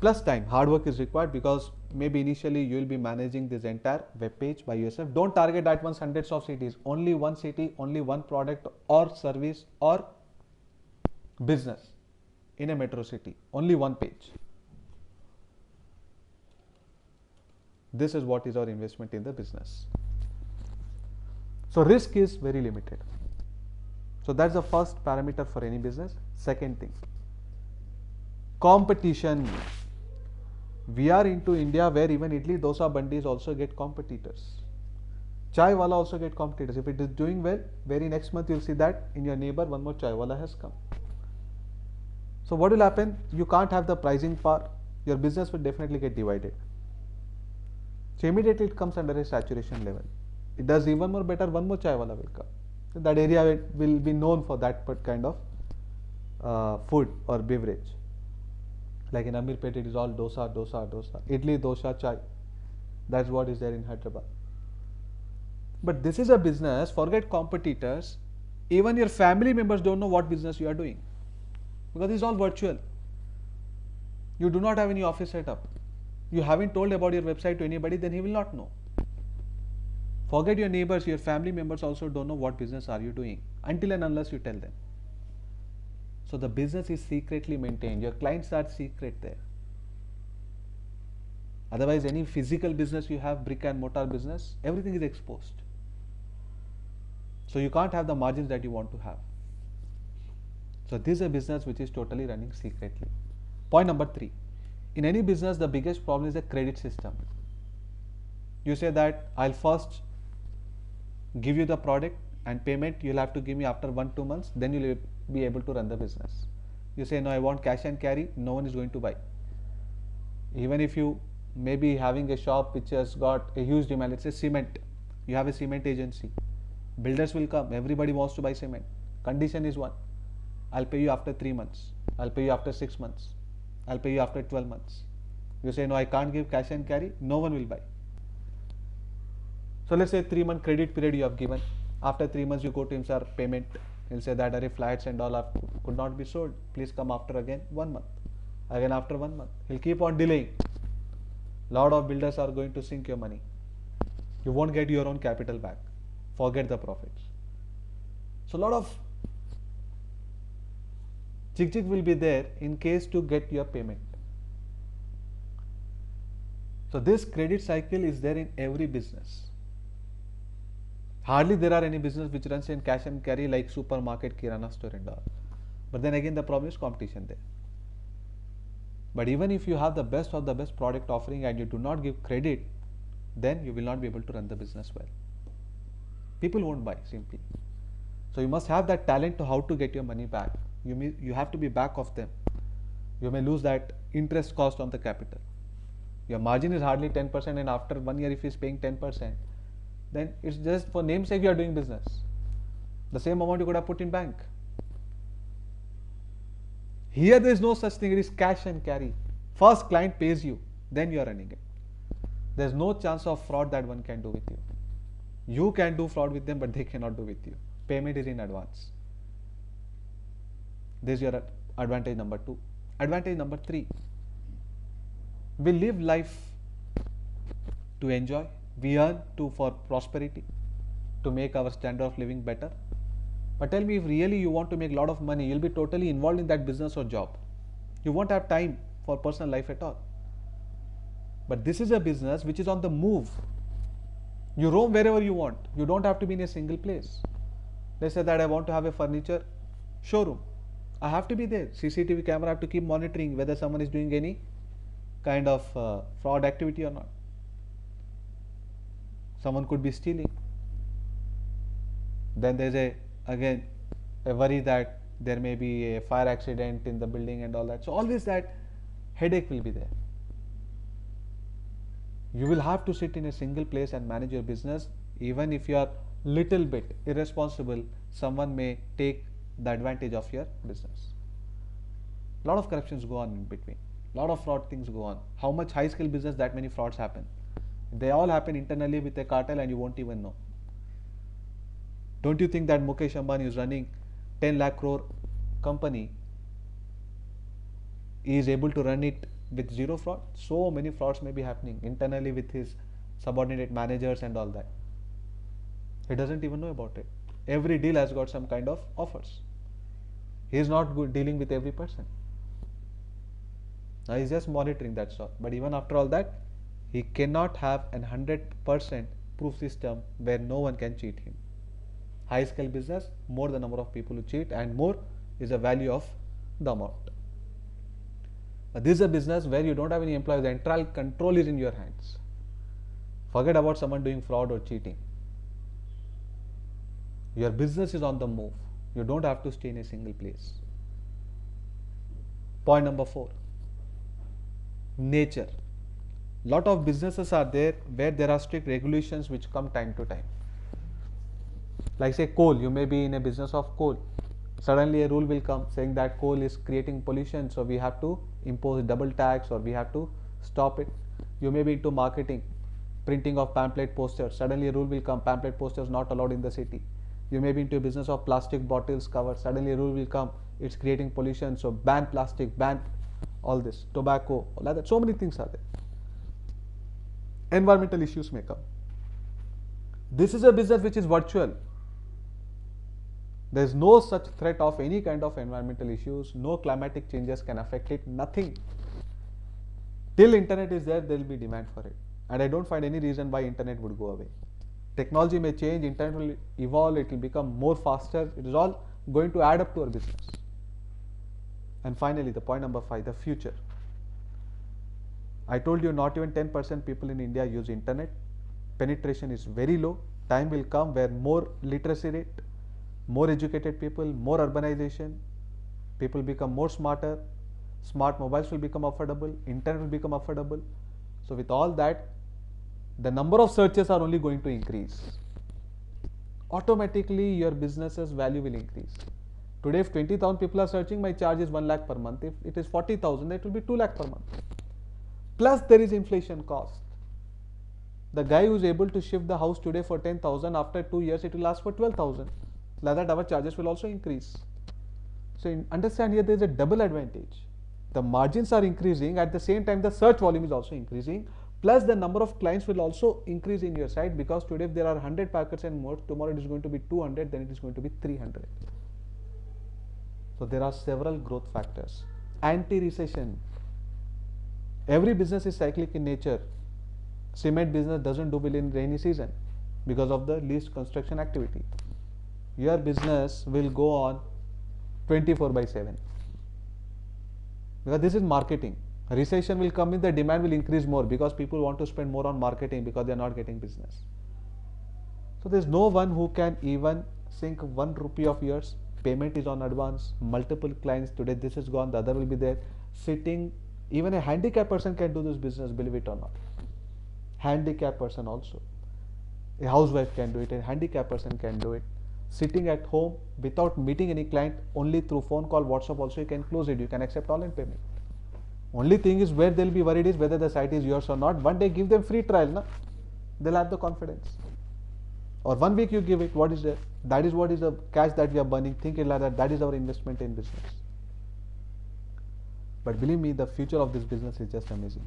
plus time, hard work is required, because maybe initially you will be managing this entire web page by yourself. Don't target at once hundreds of cities, only one city, only one product or service or business in a metro city, only one page. This is what is our investment in the business. So risk is very limited. So that's the first parameter for any business. Second thing, competition. We are into India where even idli dosa bandis also get competitors. Chai wala also get competitors. If it is doing well, very next month you'll see that in your neighbor one more chai wala has come. So what will happen? You can't have the pricing power. Your business will definitely get divided. So immediately it comes under a saturation level. It does even more better, one more chai wala will come. So that area will be known for that kind of food or beverage. Like in Amirpet, it is all dosa, dosa, dosa. Idli, dosa, chai. That's what is there in Hyderabad. But this is a business, forget competitors. Even your family members don't know what business you are doing. Because it's all virtual. You do not have any office setup. You haven't told about your website to anybody, then he will not know. Forget your neighbors, your family members also don't know what business are you doing until and unless you tell them. So the business is secretly maintained. Your clients are secret there. Otherwise, any physical business you have, brick and mortar business, everything is exposed. So you can't have the margins that you want to have. So this is a business which is totally running secretly. Point number 3. In any business, the biggest problem is the credit system. You say that I'll first give you the product and payment you'll have to give me after 1-2 months, then you'll be able to run the business. You say no, I want cash and carry, no one is going to buy. Even if you may be having a shop which has got a huge demand, let's say cement, you have a cement agency, builders will come, everybody wants to buy cement. Condition is one, I'll pay you after 3 months, I'll pay you after 6 months, I'll pay you after 12 months. You say no, I can't give cash and carry, no one will buy. So let's say 3-month credit period you have given. After 3 months you go to him, sir, payment. He'll say that are flats and all could not be sold. Please come after again 1 month. Again after 1 month. He'll keep on delaying. Lot of builders are going to sink your money. You won't get your own capital back. Forget the profits. So lot of jig will be there in case to get your payment. So this credit cycle is there in every business. Hardly there are any business which runs in cash and carry like supermarket, kirana store and all. But then again the problem is competition there. But even if you have the best of the best product offering and you do not give credit, then you will not be able to run the business well. People won't buy simply. So you must have that talent to how to get your money back. You have to be back of them. You may lose that interest cost on the capital. Your margin is hardly 10% and after 1 year if he is paying 10%, then it's just for namesake you are doing business. The same amount you could have put in bank. Here there is no such thing, it is cash and carry. First client pays you, then you are running it. There is no chance of fraud that one can do with you. You can do fraud with them, but they cannot do with you. Payment is in advance. This is your advantage number 2. Advantage number 3. We live life to enjoy. We earn for prosperity, to make our standard of living better. But tell me, if really you want to make a lot of money, you'll be totally involved in that business or job. You won't have time for personal life at all. But this is a business which is on the move. You roam wherever you want. You don't have to be in a single place. Let's say that I want to have a furniture showroom. I have to be there. CCTV camera, I have to keep monitoring whether someone is doing any kind of fraud activity or not. Someone could be stealing. Then there is again a worry that there may be a fire accident in the building and all that. So always that headache will be there. You will have to sit in a single place and manage your business. Even if you are little bit irresponsible, someone may take the advantage of your business. A lot of corruptions go on in between. A lot of fraud things go on. How much high scale business, that many frauds happen. They all happen internally with a cartel and you won't even know. Don't you think that Mukesh Ambani is running 10 lakh crore company, he is able to run it with zero fraud? So many frauds may be happening internally with his subordinate managers and all that. He doesn't even know about it. Every deal has got some kind of offers. He is not good dealing with every person. Now he is just monitoring, that's all. But even after all that, he cannot have an 100% proof system where no one can cheat him. High scale business, more the number of people who cheat and more is the value of the amount. This is a business where you don't have any employees, the entire control is in your hands. Forget about someone doing fraud or cheating. Your business is on the move. You don't have to stay in a single place. Point number 4. Nature. Lot of businesses are there where there are strict regulations which come time to time. Like say coal, you may be in a business of coal. Suddenly a rule will come saying that coal is creating pollution, so we have to impose double tax or we have to stop it. You may be into marketing, printing of pamphlet posters. Suddenly a rule will come, pamphlet posters not allowed in the city. You may be into a business of plastic bottles cover. Suddenly a rule will come, it's creating pollution, so ban plastic, ban all this, tobacco, all that. So many things are there. Environmental issues may come. This is a business which is virtual. There is no such threat of any kind of environmental issues. No climatic changes can affect it. Nothing. Till internet is there, there will be demand for it. And I don't find any reason why internet would go away. Technology may change, internet will evolve, it will become more faster. It is all going to add up to our business. And finally, the point number 5, the future. I told you not even 10% people in India use internet. Penetration is very low. Time will come where more literacy rate, more educated people, more urbanization, people become more smarter, smart mobiles will become affordable, internet will become affordable. So with all that, the number of searches are only going to increase. Automatically your business's value will increase. Today if 20,000 people are searching, my charge is 1 lakh per month. If it is 40,000, it will be 2 lakh per month. Plus there is inflation cost. The guy who is able to shift the house today for 10,000, after 2 years it will ask for 12,000. Like that our charges will also increase. So understand here there is a double advantage. The margins are increasing, at the same time the search volume is also increasing, plus the number of clients will also increase in your site, because today if there are 100 packers and more, tomorrow it is going to be 200, then it is going to be 300. So there are several growth factors. Anti-recession. Every business is cyclic in nature. Cement business doesn't do well in rainy season because of the least construction activity. Your business will go on 24/7 because this is marketing. A recession will come in, the demand will increase more because people want to spend more on marketing because they are not getting business. So there is no one who can even sink 1 rupee of yours. Payment is on advance, multiple clients, today this is gone, the other will be there. Sitting, even a handicapped person can do this business, believe it or not. Handicapped person also. A housewife can do it, a handicapped person can do it. Sitting at home without meeting any client, only through phone call, WhatsApp also you can close it, you can accept online payment. Only thing is where they'll be worried is whether the site is yours or not. One day give them free trial, na? They'll have the confidence. Or 1 week you give it, what is there? That is what is the cash that we are burning. Think it like that, that is our investment in business. But believe me, the future of this business is just amazing.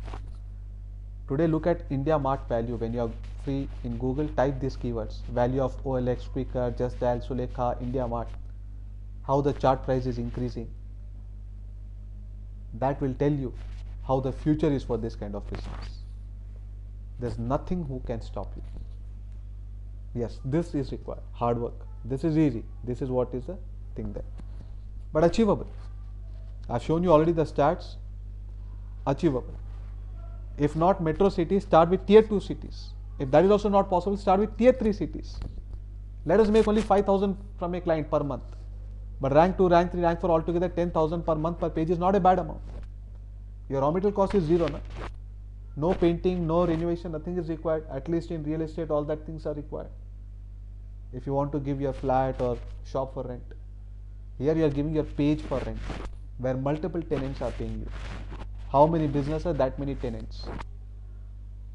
Today look at India Mart value. When you are free in Google, type these keywords, value of OLX, Quikr, Just Dial, Sulekha, India Mart, how the chart price is increasing. That will tell you how the future is for this kind of business. There's nothing who can stop you. Yes, this is required, hard work. This is easy. This is what is the thing there. But achievable. I've shown you already the stats. Achievable. If not metro cities, start with tier 2 cities. If that is also not possible, start with tier 3 cities. Let us make only 5,000 from a client per month. But rank 2, rank 3, rank 4 altogether 10,000 per month per page is not a bad amount. Your raw material cost is zero. No painting, no renovation, nothing is required. At least in real estate, all that things are required. If you want to give your flat or shop for rent, here you are giving your page for rent, where multiple tenants are paying you. How many businesses, that many tenants.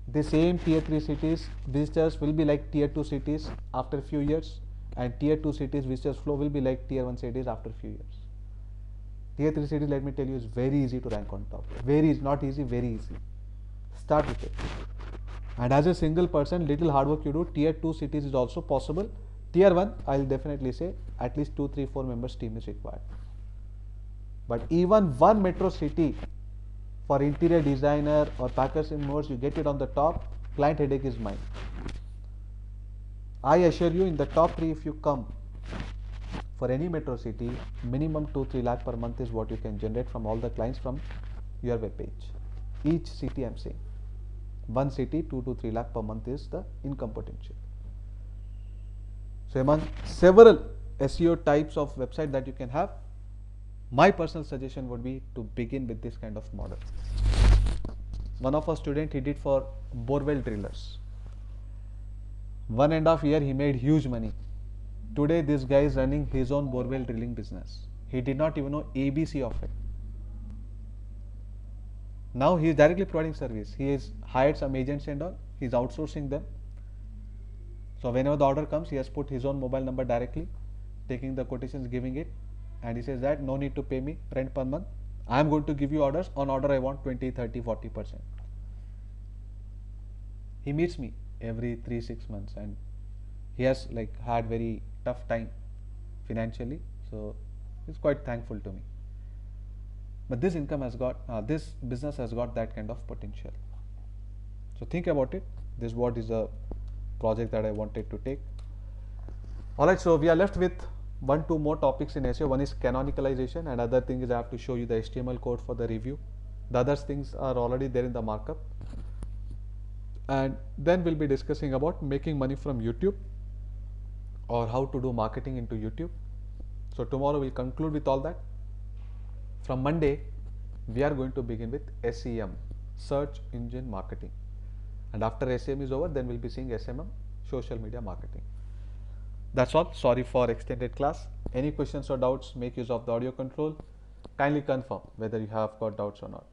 The same tier 3 cities, visitors will be like tier 2 cities after a few years, and tier 2 cities visitors flow will be like tier 1 cities after a few years. Tier 3 cities, let me tell you, is very easy to rank on top. Very easy, not easy, very easy. Start with it. And as a single person, little hard work you do, tier 2 cities is also possible. Tier 1, I'll definitely say at least 2, 3, 4 members team is required. But even one metro city for interior designer or packers and more, you get it on the top, client headache is mine. I assure you, in the top 3, if you come for any metro city, minimum 2-3 lakh per month is what you can generate from all the clients from your web page. Each city I'm saying. One city, 2 to 3 lakh per month is the income potential. So among several SEO types of website that you can have, my personal suggestion would be to begin with this kind of model. One of our students, he did for borewell drillers. 1.5 years he made huge money. Today this guy is running his own borewell drilling business. He did not even know ABC of it. Now he is directly providing service. He has hired some agents and all. He is outsourcing them. So whenever the order comes, he has put his own mobile number directly, taking the quotations, giving it, and he says that no need to pay me rent per month. I am going to give you orders. On order I want 20, 30, 40%. He meets me every 3-6 months, and he has like had very tough time financially. So he's quite thankful to me. But this income has got, this business has got that kind of potential. So think about it. This what is a project that I wanted to take. Alright, so we are left with 1-2 more topics in SEO. One is canonicalization, and other thing is I have to show you the HTML code for the review. The other things are already there in the markup. And then we'll be discussing about making money from YouTube or how to do marketing into YouTube. So tomorrow we'll conclude with all that. From Monday, we are going to begin with SEM, search engine marketing. And after SEM is over, then we'll be seeing SMM, social media marketing. That's all. Sorry for extended class. Any questions or doubts, make use of the audio control. Kindly confirm whether you have got doubts or not.